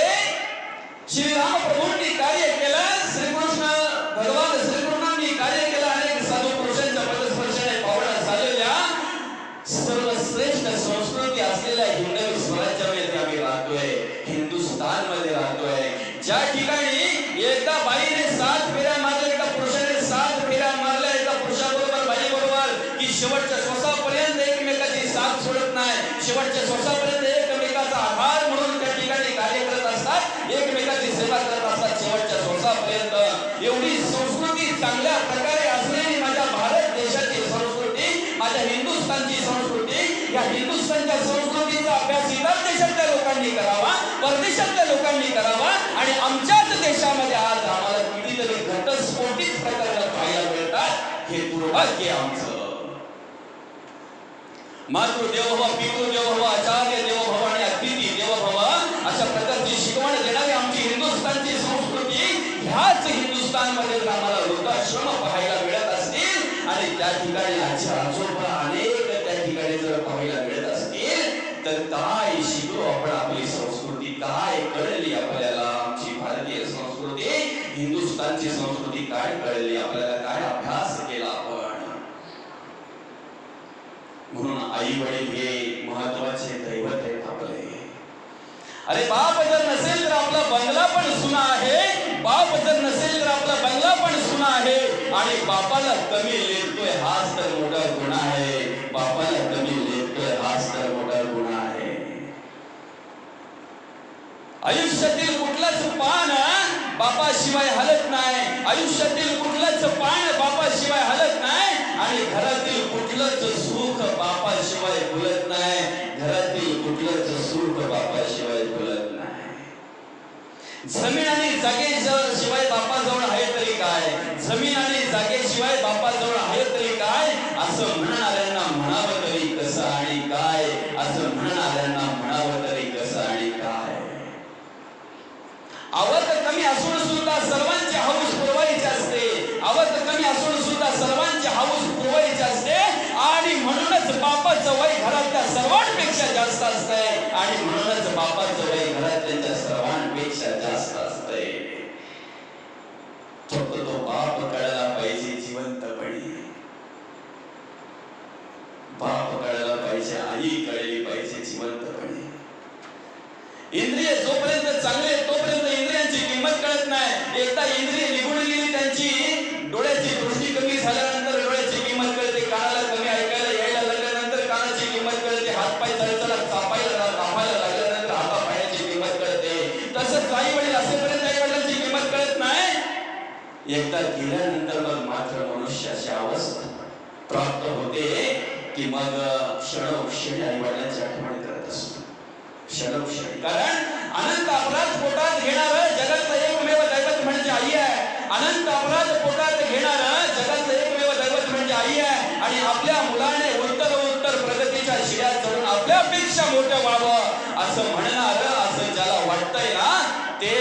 श्रीराम प्रभूंनी कार्य केलं, श्रीकृष्ण भगवान श्रीकृष्णांनी कार्य केलं, अनेक साधू पुरुषांच्या पदस्पर्शाने पावडा झालेल्या सर्वश्रेष्ठ संस्कृती असलेल्या हिंदवी स्वराज्यामध्ये आम्ही राहतोय, हिंदुस्थान मध्ये राहतोय. ज्या ठिकाणी एकदा बाईने 7 फेऱ्या मारल्या, एका पुरुषाने 7 फेऱ्या मारल्या एका पुरुषाबरोबर बाई बरोबर, की शेवटच्या श्वासापर्यंत एकमेकाची साथ सोडत नाही, शेवटच्या श्वासापर्यंत एकमेकाचा आधार म्हणून त्या ठिकाणी कार्य करत असतात, एकमेकाची सेवा करत असतात शेवटच्या श्वासापर्यंत. एवढी संस्कृती चांगल्या प्रकारे असलेली माझ्या भारत देशाची संस्कृती, माझ्या हिंदुस्थानची संस्कृती, या हिंदुस्थानच्या संस्कृतीचा अभ्यास इतर देशातल्या लोकांनी करावा, परदेशातल्या लोकांनी करावा आणि आमच्याच देशामध्ये आज आम्हाला कितीतरी घटस्फोटित प्रकरण पाहायला मिळतात. हे दुर्भाग्य आमचं. मातृदेवोभव, पितृदेवोभव, आचार्य देवोभव आणि अतिथी देवोभव अशा प्रकारची शिकवण देणारी आमची हिंदुस्थानची संस्कृती, ह्याच हिंदुस्थानमध्ये आम्हाला वृद्धाश्रम पाहायला मिळत असतील आणि त्या ठिकाणी आजी आजोबा अनेक त्या ठिकाणी जर पाहायला मिळत असतील तर काय शिकलो आपण आपली संस्कृती, काय कळली आपल्याला आमची भारतीय संस्कृती, हिंदुस्थानची संस्कृती काय कळली आपल्याला, काय अभ्यास केला आपण. म्हणून आई वडील हे महत्वाचे दैवत आहेत आपले. अरे बाप जर नसेल तर आपला बंगला पण सुना आहे, बाप जर नसेल तर आपला बंगला पण सुना आहे आणि बापाला कमी लेखतोय हाच तर मोठा गुन्हा आहे, बापाला कमी लेखतोय हाच तर मोठा गुन्हा आहे. आयुष्यातील कुठलाच पान बापाशिवाय हलत नाही, आयुष्यातील कुठलंच पान बापाशिवाय हलत नाही आणि घरातील कुठलंच सुख बापाशिवाय फुलत नाही, घरातील कुठलंच सुख बापाशिवाय फुलत नाही. जमीन आणि जागेशिवाय बापाजवळ आहे तरी काय, जमीन आणि जागेशिवाय बापाजवळ आहे तरी काय, असं म्हणणाऱ्यांना म्हणावं तरी कसं आणि काय, असं म्हणणाऱ्यांना म्हणावं तरी कसं आणि काय. आवत कमी असून सुद्धा सर्वांची हौस पुरवायची असते, आवत कमी असून सुद्धा सर्वांची हौस पुरवायची असते आणि म्हणूनच बापाचं वय घरातल्या सर्वांपेक्षा जास्त असतंय आणि म्हणूनच बापाचं वय घरातल्या सर्वांपेक्षा जास्त असतंय. फक्त तो बाप कळला पाहिजे जिवंतपणे, बाप कळला पाहिजे, आई कळली पाहिजे जिवंतपणे. इंद्रिय जोपर्यंत चांगले तोपर्यंत इंद्रियांची किंमत कळत नाही. एकदा इंद्रिय निघून गेली त्यांची, डोळ्याची दृष्टी कमी झाल्यानंतर डोळ्याची किंमत कळते, कानाला कमी ऐकायला यायला लागल्यानंतर कानाची किंमत कळते, हातपाय चालायला कापायला लागल्यानंतर हातापायाची किंमत कळते. एकदा गेल्यानंतर मग मात्र मनुष्याची अवस्था प्राप्त होते की मग क्षणोक्षणी आई वडिलांची आठवण करत असतो. क्षणोक्षणी, कारण अनंत अपराध पोटात घेणार जगातलं एकमेव दैवत म्हणजे आई आहे. अनंत अपराध पोटात घेणार जगातलं एकमेव दैवत म्हणजे आई आहे. आणि आपल्या मुलाने उत्तर प्रगतीच्या शिड्यात चढून आपल्यापेक्षा मोठं व्हावं असं म्हणणार, असं ज्याला वाटतंय ना, ते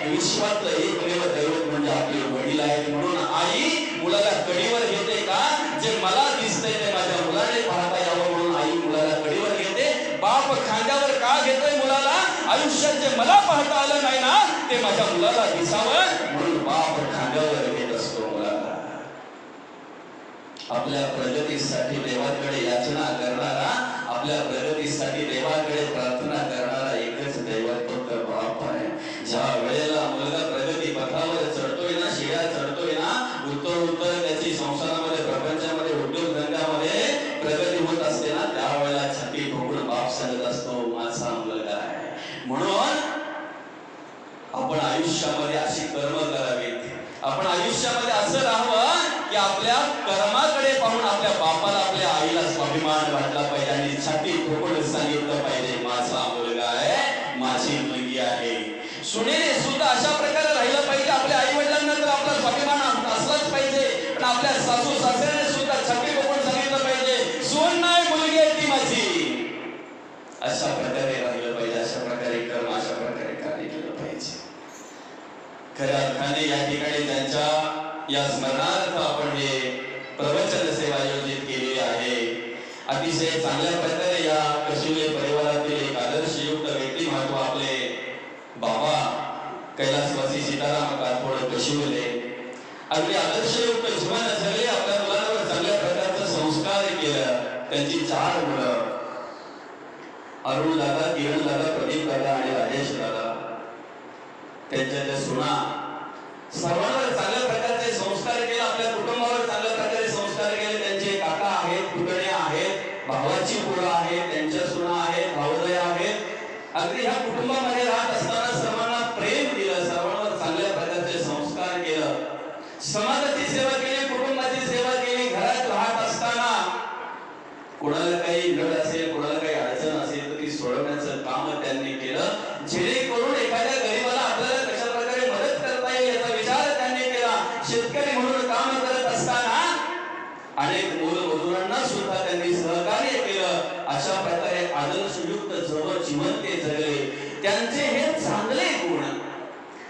विश्वातलं एकमेव दैवत म्हणजे आपले वडील आहेत. म्हणून आई मुलाला कडीवर घेते का? जे मला दिसतंय ते माझ्या मुलाने पाहता यावं म्हणून आई मुलाला कडीवर घेते. बाप खांद्यावर का घेतोय मुलाला? आयुष्यात जे मला पाहता आलं नाही ना, ते माझ्या मुलाला दिसावं म्हणून बाप खांद्यावर घेत असतो मुलाला. आपल्या प्रगतीसाठी देवाकडे याचना करणारा, आपल्या प्रगतीसाठी देवाकडे प्रार्थना करणारा एकच दैवत फक्त बाप आहे. ज्या वेळेला मुलगा प्रगती पथावर चढतोय ना, शिड्या चढतोय ना, उत्तर त्याची संसारामध्ये, प्रपंचामध्ये, उद्योगधंद्यामध्ये प्रगती होत असते ना, त्यावेळेला छाती ठोकून बाप सांगत असतो, माझा मुलगा आहे. म्हणून आपण आयुष्यामध्ये अशी कर्म करावीत. आपण आयुष्यामध्ये असं राहावं की आपल्या कर्माकडे पाहून आपल्या बापाला, आपल्या आईला स्वाभिमान वाटला पाहिजे आणि छाती ठोकून सांगितलं पाहिजे, माझा मुलगा आहे, माझी मुलगी आहे. सुनेने सुद्धा अशा प्रकारे राहिलं पाहिजे. आपल्या आई वडिलांना तर आपला स्वाभिमान असलाच पाहिजे, पण आपल्या सासू सासऱ्याने सुद्धा छाती ठोकून सांगितलं पाहिजे, सून नाही, मुलगी आहे ती माझी. अशा प्रकारे राहिलं पाहिजे. अशा प्रकारे कर्म, अशा प्रकारे कार्य केलं पाहिजे. खऱ्या अर्थाने या ठिकाणी त्यांच्या या स्मरणार्थ आपण हे प्रवचन सेवा आयोजित केलेली आहे. अतिशय चांगल्या प्रकारे या कशिवले परिवारातील एक आदर्शयुक्त व्यक्तिमत्व आपले बाबा कैलासवासी सीताराम कातोड कशिवले अगदी आदर्शयुक्त जीवन जगले. आपल्या मुलांवर चांगल्या प्रकारचा संस्कार केलं. त्यांची 4 मुलं, अरुण दादा, किरण दादा, प्रदीप दादा आणि राजेश दादा, त्यांच्या त्या सुना, सर्वांवर चांगल्या प्रकारचे संस्कार केले. आपल्या कुटुंबावर चांगल्या प्रकारे संस्कार केले. त्यांचे काका आहेत, पुतणे आहेत, भावाची मुलं आहेत, त्यांच्या सुना आहेत, भावजय आहेत. अगदी ह्या कुटुंबामध्ये राहत असताना सर्वांना प्रेम दिलं, सर्वांवर चांगल्या प्रकारचे संस्कार केलं, समाजाची सेवा केली, कुटुंबाची सेवा केली. घरात राहत असताना कोणाला काही नड असेल, कोणाला काही अडचण असेल तर ती सोडवण्याचं काम त्यांनी केलं. जेणेकरून एखाद्या गरीबाला आपल्याला कशा प्रकारे मदत करता येईल याचा विचार त्यांनी केला. शेतकरी म्हणून काम करत असताना अनेक मूलमजुरांना सुद्धा त्यांनी सहकार्य केलं. अशा प्रकारे आदर्शयुक्त जीवन ते जगले. त्यांचे हे चांगले गुण,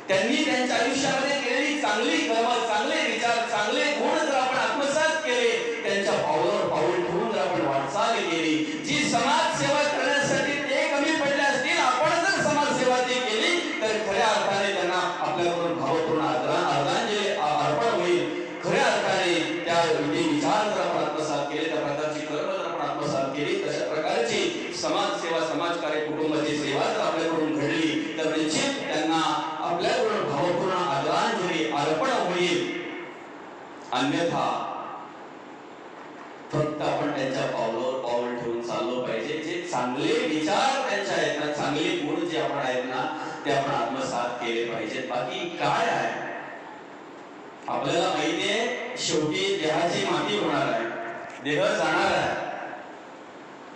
त्यांनी त्यांच्या आयुष्यामध्ये केलेली चांगली कर्म, चांगले विचार, चांगले गुण जर आपण आत्मसात केले, त्यांच्या पावलावर पाऊल ठेवून जर आपण वाटचाल केली, जी समाज सेवा करण्यासाठी ते कमी पडले असतील, आपण जर समाज सेवा ती केली तर खऱ्या अर्थाने त्यांना आपल्याकडून भावपूर्ण आदरांजली अर्पण होईल. खऱ्या अर्थाने त्या विचार जर आपण आत्मसात केले, त्या प्रकारची कर्म जर आपण आत्मसात केली, तशा प्रकारची समाज सेवा, समाजकार्य, कुटुंबाची सेवा जर आपल्याकडून घडली तर निश्चित त्यांना आपल्याकडून भावपूर्ण आदरांजली अर्पण होईल. अन्यथा फक्त आपण त्यांच्या पावलावर पाऊल ठेवून चाललो पाहिजे. जे चांगले विचार त्यांच्या आहेत ना, चांगले गुण जे आपण आहेत ना, ते आपण आत्मसात केले पाहिजेत. बाकी काय आहे आपल्याला माहितीये, शेवटी देहाची माती होणार आहे, देह जाणार आहे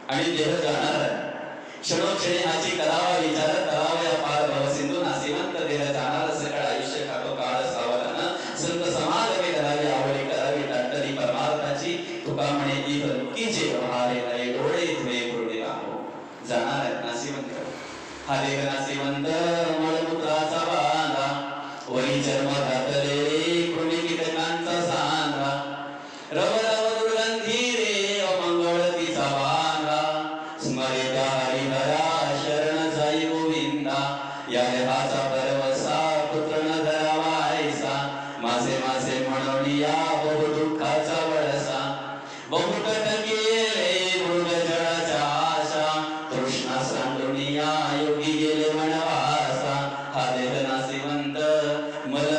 आणि देह जाणार आहे. क्षणोक्षणी हाची करावा विचार, करावा या पार भव सिंधू नासिवंत देह जाणार, सकळ आयुष्य खातो काळ सावधान, संत समागमे करावी, आवडी करावी टाटली परमार्थाची, तुका म्हणे इह लुकीचे व्यवहारे नये, डोळे धुळे पूर्णे राहो. जाणार आहे नासिवंत. हा देह नासिवंत, मळमूत्राचा बांधा, वरी जन्म घातले कृमी कीटकांचा सांधा, रव रव दुर्गंधी रे अमंगळ तिचा बांधा, स्मरिता हरिहरा शरण जाई गोविंदा, या देहाचा परवसा पुत्र न धरावायसा, माझे माझे म्हणून या बहु दुःखाचा वळसा, बहुकट केले मृग जळाच्या आशा, तृष्णा सांडून या योगी गेले वनवासा, हा देह नासिवंत मल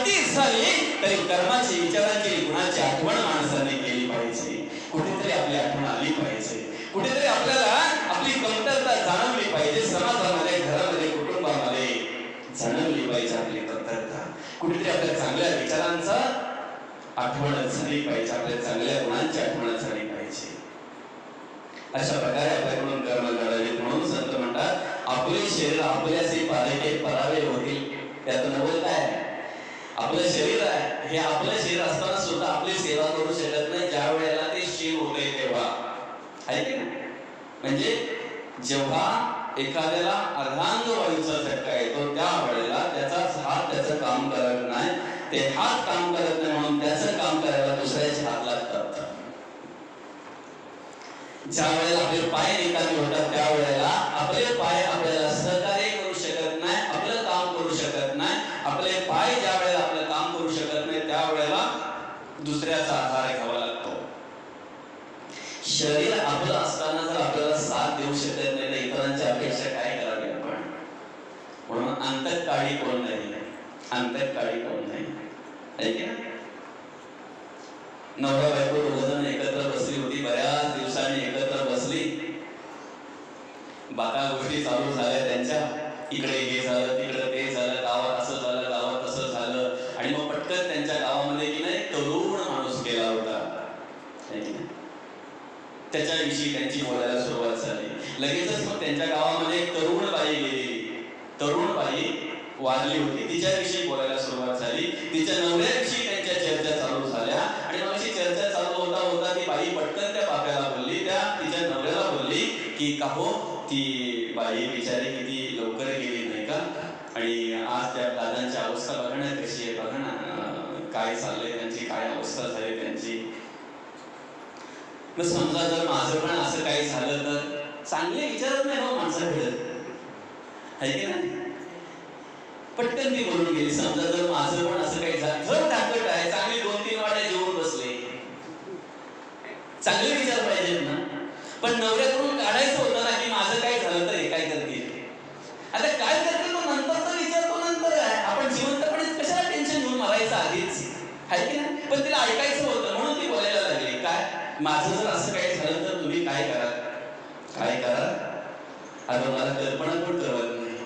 कितीच झाली तरी कर्माची, विचारांची, गुणांची आठवण माणसाने केली पाहिजे. कुठेतरी आपली आठवण आली पाहिजे. कुठेतरी आपल्याला आपली कमतरता जाणवली पाहिजे. समाजामध्ये, घरामध्ये, कुटुंबामध्ये जाणवली पाहिजे आपली कमतरता. कुठेतरी आपल्या चांगल्या विचारांचा आठवण झाली पाहिजे. आपल्या चांगल्या गुणांची आठवण झाली पाहिजे. अशा प्रकारे आपल्याकडून कर्म घडावेत. म्हणून संत म्हणतात आपले शरीर आपल्याचे पालके परावे होतील. त्यात नवल काय? आपलं शरीर आहे, हे आपलं शरीर असताना सुद्धा आपली सेवा करू शकत नाही ज्या वेळेला ते शील होते तेव्हा. आहे की नाही? म्हणजे जेव्हा एखाद्याला अर्धांग वायूचा झटका येतो त्या वेळेला त्याचाच हात त्याचं काम करत नाही, ते हात काम करत नाही म्हणून त्याचं काम करायला दुसऱ्याचे हात लागतात. ज्या वेळेला आपले पाय निकामी होतात त्यावेळेला आपले पाय आपल्याला सहकार्य करू शकत नाही, आपलं काम करू शकत नाही. आपले पाय ज्या वेळेला आपलं काम करू शकत नाही त्यावेळेला दुसऱ्याचा आधार घ्यावा लागतो. शरीर आपलं असताना जर आपल्याला साथ देऊ शकत नाही तर इतरांची अपेक्षा काय करावी आपण? म्हणून अंतःकाळी कोण नाही, अंतःकाळी कोण नाही. ऐक ना, नवरा बायको दोघजण एकत्र बसली होती. बऱ्याच दिवसांनी एकत्र बसली. बाका गोष्टी चालू झाल्या त्यांच्या. इकडे हे झालं, तिकडे ते झालं, गावात असं झालं, गावात तसं झालं. आणि मग पटकन त्यांच्या गावामध्ये की नाही तरुण माणूस गेला होता. त्याच्याविषयी त्यांची बोलायला सुरुवात झाली. लगेचच मग त्यांच्या गावामध्ये एक तरुण बाई गेली. तरुण बाई वारली होती, तिच्याविषयी बोलायला सुरुवात झाली. तिच्या नवऱ्याविषयी त्यांच्या चर्चा चालू झाल्या. आणि मग अशी चर्चा चालू होता होता ती बाई पटकन त्या बाप्याला बोलली, त्या तिच्या नवऱ्याला बोलली की का हो ती बाई बिचारी किती लवकर गेली नाही का? आणि आज त्या दादांची अवस्था बघा ना कशी आहे, बघा ना काय चाललंय त्यांची, काय अवस्था झाली त्यांची. मग समजा जर माझं पण असं काही झालं तर चांगले विचारत नाही हो माणसाकडे, आहे की नाही? पटकन ती बोलून गेली. समजा जर माझं पण असं काही झालं, घर टाकट आहे, चांगली 2-3 वाट्या जेवून बसले, चांगले विचार पाहिजेत ना. पण नवऱ्याकडून काढायचं होतं ना की माझं काय झालं तर हे काय करतील, आता काय करतील तो नंतरचा विचार तो नंतर आहे. आपण जिवंतपणे कशाला टेन्शन घेऊन मारायचं आधीच, आहे की नाही? पण तिला ऐकायचं होतं म्हणून ती बोलायला लागली. काय माझं जर असं काही झालं तर तुम्ही काय करा, काय करा? आता मला कल्पना पण करत नाही.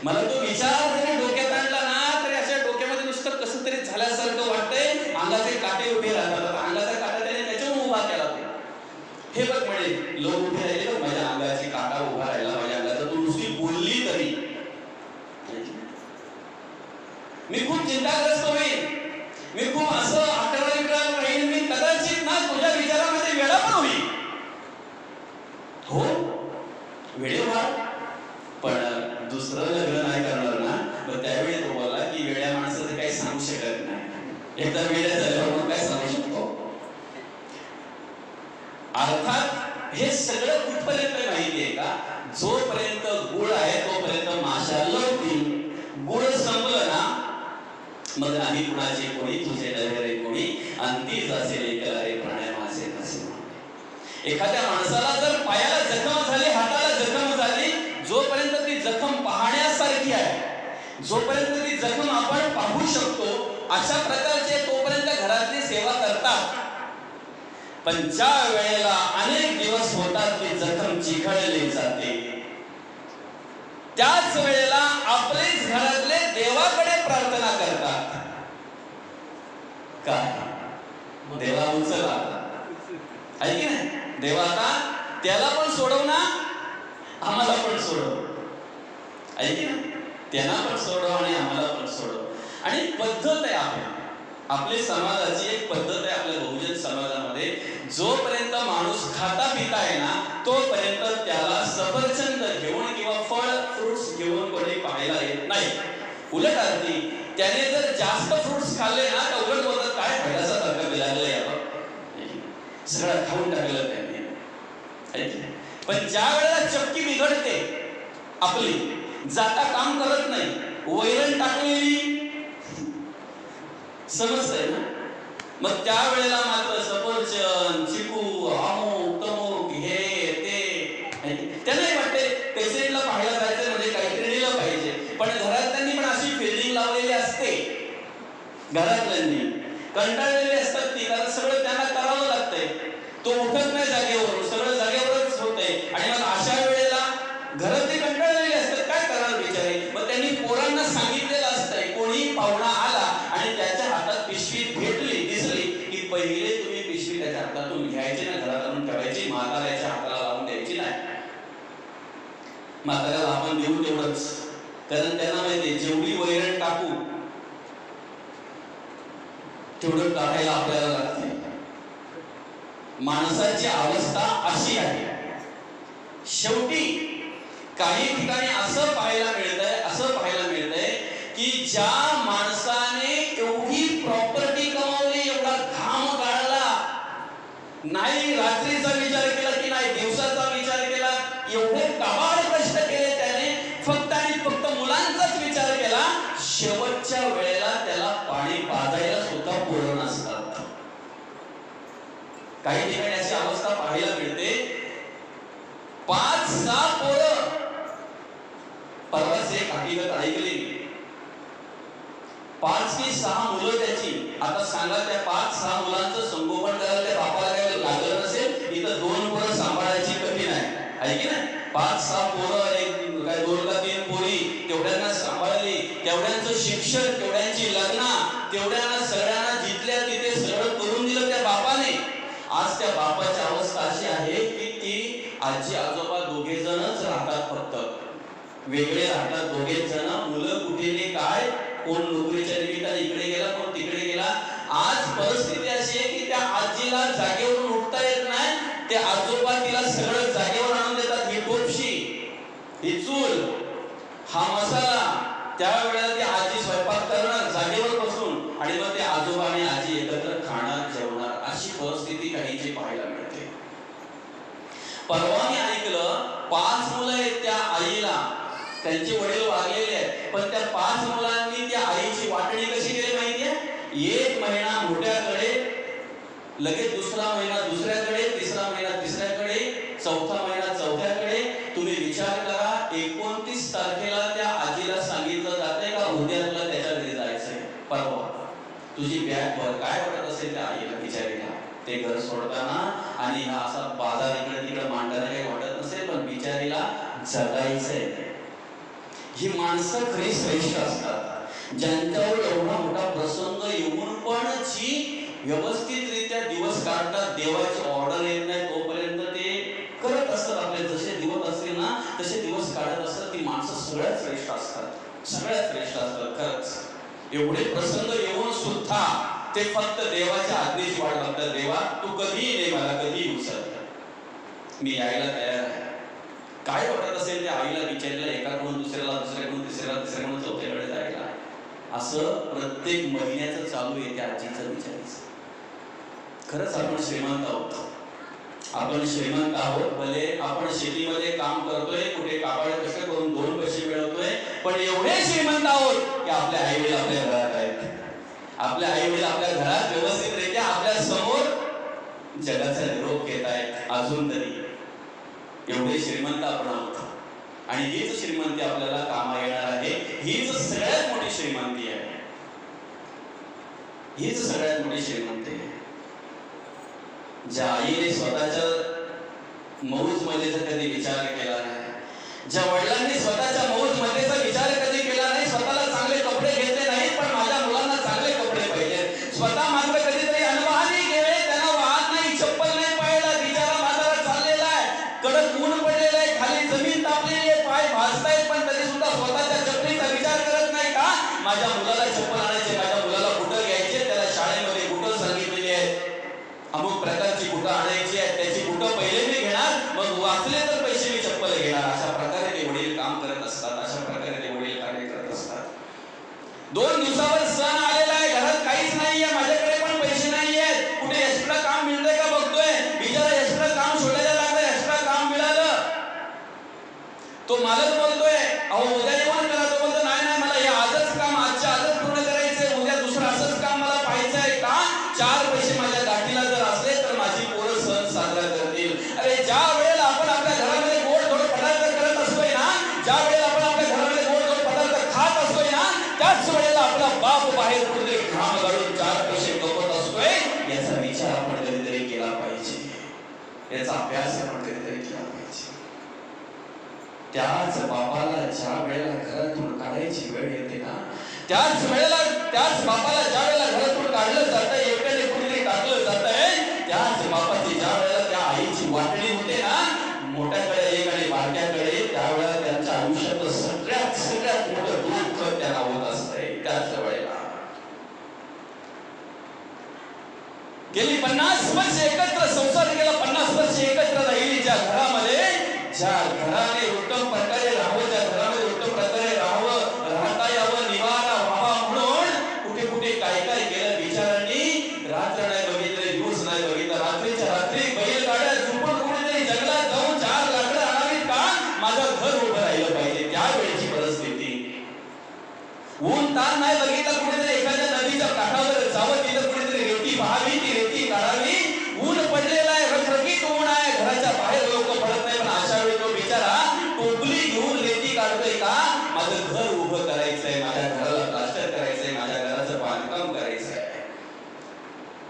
मला तो विचार जरी डोक्यात आणला ना तरी अशा डोक्यामध्ये नुसतं कसं तरी झाल्यासारखं वाटतंय. अंगाचे काटे उभे राहतात. अंगाचा काटा त्याने त्याच्यावर उभा केला. हे बघ म्हणे लोक उभे राहिले बघ, माझ्या अंगाची काटा उभा राहिला माझ्या अंगाचा. तू नुसती बोलली तरी मी खूप चिंताग्रस्त होईल, मी खूप असं अकरा राहील, मी कदाचित ना तुझ्या विचारामध्ये वेळा पण होईल. हो वेळे व्हा, पण दुसरं लग्न नाही करणार ना. मग त्यावेळी तो बोलला की वेड्या माणसाचं काही सांगू शकत नाही, एकदा वेड्या झाल्यावर मग काय सांगू शकतो. अर्थात हे सगळं कुठपर्यंत माहितीये का? जोपर्यंत गुळ आहे तोपर्यंत माशा लढतील. गुळ संपलं ना मग नाही कुणाचे कोणी, तुझे नव्हे कोणी, अंती जासे लेकला रे प्राण्या माझे नसे. एखाद्या माणसाला जर पायाला जखम झाली, हाताला जखम झाली, जोपर्यंत ती जखम पाहण्यासारखी आहे, जोपर्यंत ती जखम आपण पाहू शकतो, अशा प्रकारचे तोपर्यंत घरातली सेवा करतात. पण ज्या वेळेला अनेक दिवस होतात ती जखम चिघळली जाते, त्याच वेळेला आपलेच घरातले देवाकडे प्रार्थना करतात. काय देवा उचला, आहे की नाही? देवा आता त्याला पण सोडव ना, आम्हाला पण सोडव, आहे की नाही? त्यांना पण सोडव आणि आम्हाला पण सोडव. आणि पद्धत आहे आपली समाजाची एक पद्धत आहे आपल्या बहुजन समाजामध्ये. जोपर्यंत माणूस खाता पिता आहे ना तोपर्यंत त्याला सफरचंद घेऊन किंवा फळ फ्रुट्स घेऊन कोणी पाहायला येत नाही. उलट अर्थी त्याने जर जास्त फ्रुट्स खाल्ले ना तर उलट बोलतात काय फायदाचा तर्क लागलाय आपण, सगळं खाऊन टाकलं त्यांनी. पण ज्या वेळेला चक्की बिघडते आपली, जाता काम करत नाही, वैरण टाकलेली समजतंय ना, मग त्यावेळेला मात्र सफरचंद, चिकू, अमुक तमुक हे ते, त्यांनाही वाटते पेशंटला पाहायला जायचं म्हणजे काहीतरी दिलं पाहिजे. पण घरात त्यांनी पण अशी फिल्डिंग लावलेली असते घरातल्यांनी कंटाळलेले असतात ती, कारण सगळं त्यांना करावं लागतंय. तो उठत नाही जागेवरून, सगळं जागेवरच होतंय. आणि मग अशा वेळेला घरातली कंटाळलेली असतात, काय करणार बिचारे. मग त्यांनी पोरांना सांगितलेलं असतंय, कोणी पाहुणा आला आणि त्याच्या हातात पिशवी भेटली दिसली की पहिले तुम्ही पिशवी त्याच्या हातातून घ्यायची ना, घरात आणून ठेवायची, म्हाताऱ्याच्या हाताला लावून द्यायची नाही. म्हाताऱ्याला आपण देऊ तेवढंच, कारण त्यांना माहिती जेवढी वैरण टाकू तेवढं टाकायला आपल्याला लागते. माणसाची अवस्था अशी आहे. शेवटी काही ठिकाणी असं पाहायला मिळतंय की ज्या माणसाने एवढी प्रॉपर्टी कमावली, एवढा घाम गाळला, नाही रात्रीचा विचार केला की नाही दिवसाचा विचार केला, एवढे कबाड कष्ट केले त्याने, फक्त आणि फक्त मुलांचाच विचार केला, शेवटच्या वेळेला त्याला पाणी पाजायला सुद्धा पोरं नसतात. काही ठिकाणी अशी अवस्था पाहायला मिळते. 5-6 पोरं. परवाच एक हकीकत ऐकली, 5 की 6 मुलं त्याची. आता सांगा त्या 5-6 मुलांचं संगोपन करायला त्या बापाला काय लागलं नसेल. इथं 2 पोरं सांभाळायची कठीण आहे की नाही. 5-6 पोरं, एक काय 2 का 3 पोरी, तेवढ्यांना सांभाळली, तेवढ्यांचं शिक्षण, तेवढ्यांची लग्न, तेवढ्यांना सगळ्यांना जिथल्या तिथे सगळं करून दिलं त्या बापाने. आज त्या बापाची अवस्था अशी आहे की ती आजी आजोबा दोघे जणच राहतात, फक्त वेगळे राहतात दोघेच जण. मुलं कुठे काय, कोण नोकरीच्या निमित्ताने इकडे गेला, कोण तिकडे गेला. आज परिस्थिती अशी आहे की त्या आजीला जागेवरून उठता येत नाही, ते आजोबा तिला सगळं जागेवर आणून देतात. ही टोपशी, ही चूल, हा मसाला. त्यावेळेला ती आजी स्वयंपाक करणार जागेवर बसून, आणि मग ते आजोबा आणि आजी एकत्र खाणार, जेवणार. अशी परिस्थिती काहीची पाहायला मिळते. परवा मी ऐकलं, 5 मुलं आहेत त्या आईला, त्यांचे वडील वारलेले आहेत, पण त्या 5 मुलांनी त्या आईची वाटणी कशी केली माहितीये. 1 महिना मोठ्याकडे, लगेच 2रा महिना दुसऱ्याकडे, 3रा महिना तिसऱ्याकडे, 4था महिना चौथ्याकडे. तुम्ही विचार करा, 29 तारखेला त्या आजीला सांगितलं जातंय का उद्या तुला त्याच्या घरी जायचंय, परवा तुझी बॅग भर. काय वाटत असेल त्या आईला बिचारीला ते घर सोडताना. आणि हा असा बाजार इकडे तिकडे मांडताना काही वाटत नसेल, पण बिचारीला जगायचंय. ही माणसं खरी श्रेष्ठ असतात, ज्यांच्यावर एवढा मोठा प्रसंग येऊन पण जी व्यवस्थितरित्या दिवस काढतात. देवाची ऑर्डर येत नाही तोपर्यंत ते करत असतात. आपले जसे दिवस असतील ना तसे दिवस काढत असतात. ती माणसं सगळ्यात श्रेष्ठ असतात, सगळ्यात श्रेष्ठ असतात खरंच. एवढे प्रसंग येऊन सुद्धा ते फक्त देवाच्या आज्ञेची वाट बघतात. देवा तू कधीही नाही, मला कधीही उचल, मी यायला तयार आहे. काय वाटत असेल त्या आईला बिचारीला, एकाकडून दुसऱ्याला, दुसऱ्याकडून तिसऱ्याला, तिसऱ्याकडून चौथ्याकडे जायला. असं प्रत्येक महिन्याचं चालू आहे त्या आजीचं बिचारीचं. खरंच आपण श्रीमंत आहोत, आपण श्रीमंत आहोत. भले आपण शेतीमध्ये काम करतोय, कुठे काबाड कष्ट करून 2 पैसे मिळवतोय, पण एवढे श्रीमंत आहोत की आपले आईवडील आपल्या घरात आहेत. आपले आईवडील आपल्या घरात व्यवस्थितरित्या आपल्या समोर जगाचा निरोप घेत आहेत अजून तरी. एवढे श्रीमंत आपण आहोत. आणि हीच श्रीमंती आपल्याला कामा येणार आहे. हीच सगळ्यात मोठी श्रीमंती आहे. हीच सगळ्यात मोठी श्रीमंती आहे. ज्या आईने स्वतःच्या मौज मजेचा कधी विचार केला नाही, ज्या वडिलांनी स्वतःच्या मौज मजेचा विचार कधी केला नाही, स्वतःला चांगले कपडे घेतले नाहीत, पण माझ्या मुलांना चांगले कपडे पाहिजे, स्वतः मात्र कधीतरी अनवाणी गेले, त्यांना वाहत नाही, चप्पल नाही पाहिला, बिचारा म्हातारा चाललेला आहे, कडक ऊन पडलेलं आहे, खाली जमीन तापलेली आहे, पाय भाजतायत, पण तरी सुद्धा स्वतःच्या चपलीचा विचार करत नाही का. माझ्या मुलाला चप्पल आणायचे, माझ्या मुलाला बुटं घ्यायचे, त्याला शाळेमध्ये बुटं सांगितलेली आहेत, अमुक प्रकारची बुटं आणायची आहेत, त्याची बुटं पहिले मी घेणार, मग वाचले तर पैसे मी चप्पल घेणार. अशा प्रकारे ते वडील काम करत असतात, अशा प्रकारे ते वडील कार्य करत असतात. 2 दिवसावर सण आलेला आहे, घरात काहीच नाहीये, माझ्याकडे पण पैसे नाहीये, कुठे एक्स्ट्रा काम मिळतंय का बघतोय. बिचारा एक्स्ट्रा काम शोधायला लागलं, एक्स्ट्रा काम मिळालं. तो मालक बोलतोय अहो उद्या जेवण करा, तो बोलतो नाही नाही मला हे आजच काम आजच्या आजच पूर्ण याचा अभ्यास आपण कधीतरी केला पाहिजे. त्याच बापाला ज्या वेळेला घरातून काढायची वेळ येते ना, त्याच बापाला ज्या वेळेला घरातून काढलं जातं, एकाने कुठेतरी टाकलं जातंय, त्याच बापाची ज्या वेळेला त्या आईची वाटणी होते ना, मोठ्याकडे एक आणि बारक्याकडे, त्यावेळेला त्यांच्या आयुष्यात सगळ्यात मोठं दुःख त्यांना होत असतंय. त्याच वेळेला गेली 50 वर्ष एकत्र संसार केला, 50 वर्ष एकत्र राहिली ज्या घरामध्ये, ज्या घराने उत्तम प्रकारे राहावं, ज्या घरामध्ये उत्तम प्रकारे राहता यावं, निवारा व्हावा म्हणून कुठे कुठे काय काय केलं बिचारांनी. रात्र नाही बघितले, दिवस नाही बघितलं, रात्रीच्या रात्री बैलगाड्या झुपून कुठेतरी जंगलात जाऊन 4 लाकडं आणावीत का, माझं घर उभं राहिलं पाहिजे. त्यावेळेची परिस्थिती. ऊन ताण नाही बघितलं, कुठेतरी एखाद्या नदीच्या काठावर जावं, तिथं कुठेतरी रेती पाहावी, ती रेती काढावी. ऊन पडलेला आहे, रखरखीत ऊन आहे, घराच्या बाहेर लोक पडत नाही, पण अशा वेळी तो बिचारा टोपली घेऊन रेती काढतोय का, माझं घर उभं करायचंय, माझ्या घराला प्लास्टर करायचंय, माझ्या घराचं बांधकाम करायचंय.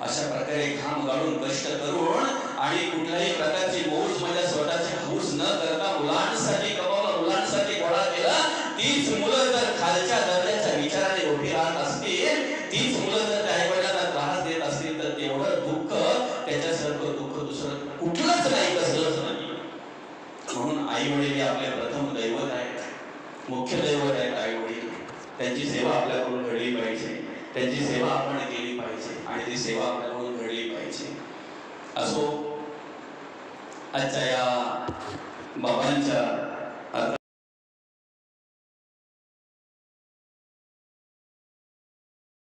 अशा प्रकारे घाम गाळून कष्ट करून आणि कुठल्याही प्रकारची मौज मजा स्वतःची हौस न करता मुलांसाठी कमावलं, मुलांसाठी गोळा केला. तीच मुलं जर खालच्या दर्जाच्या विचाराने उभी राहत असतील, तीच मुलं जर त्या आईवडिलांना त्रास देत असतील, तर तेवढं दुःख, त्याच्यासारखं दुःख दुसरं कुठलंच नाही, कसलंच नाही. म्हणून आई वडील हे आपले प्रथम दैवत आहेत, मुख्य दैवत आहेत. आई वडील, त्यांची सेवा आपल्याकडून घडली पाहिजे, त्यांची सेवा आपण केली पाहिजे आणि ती सेवा आपल्याकडून घडली पाहिजे. असो, आजच्या या बाबांच्या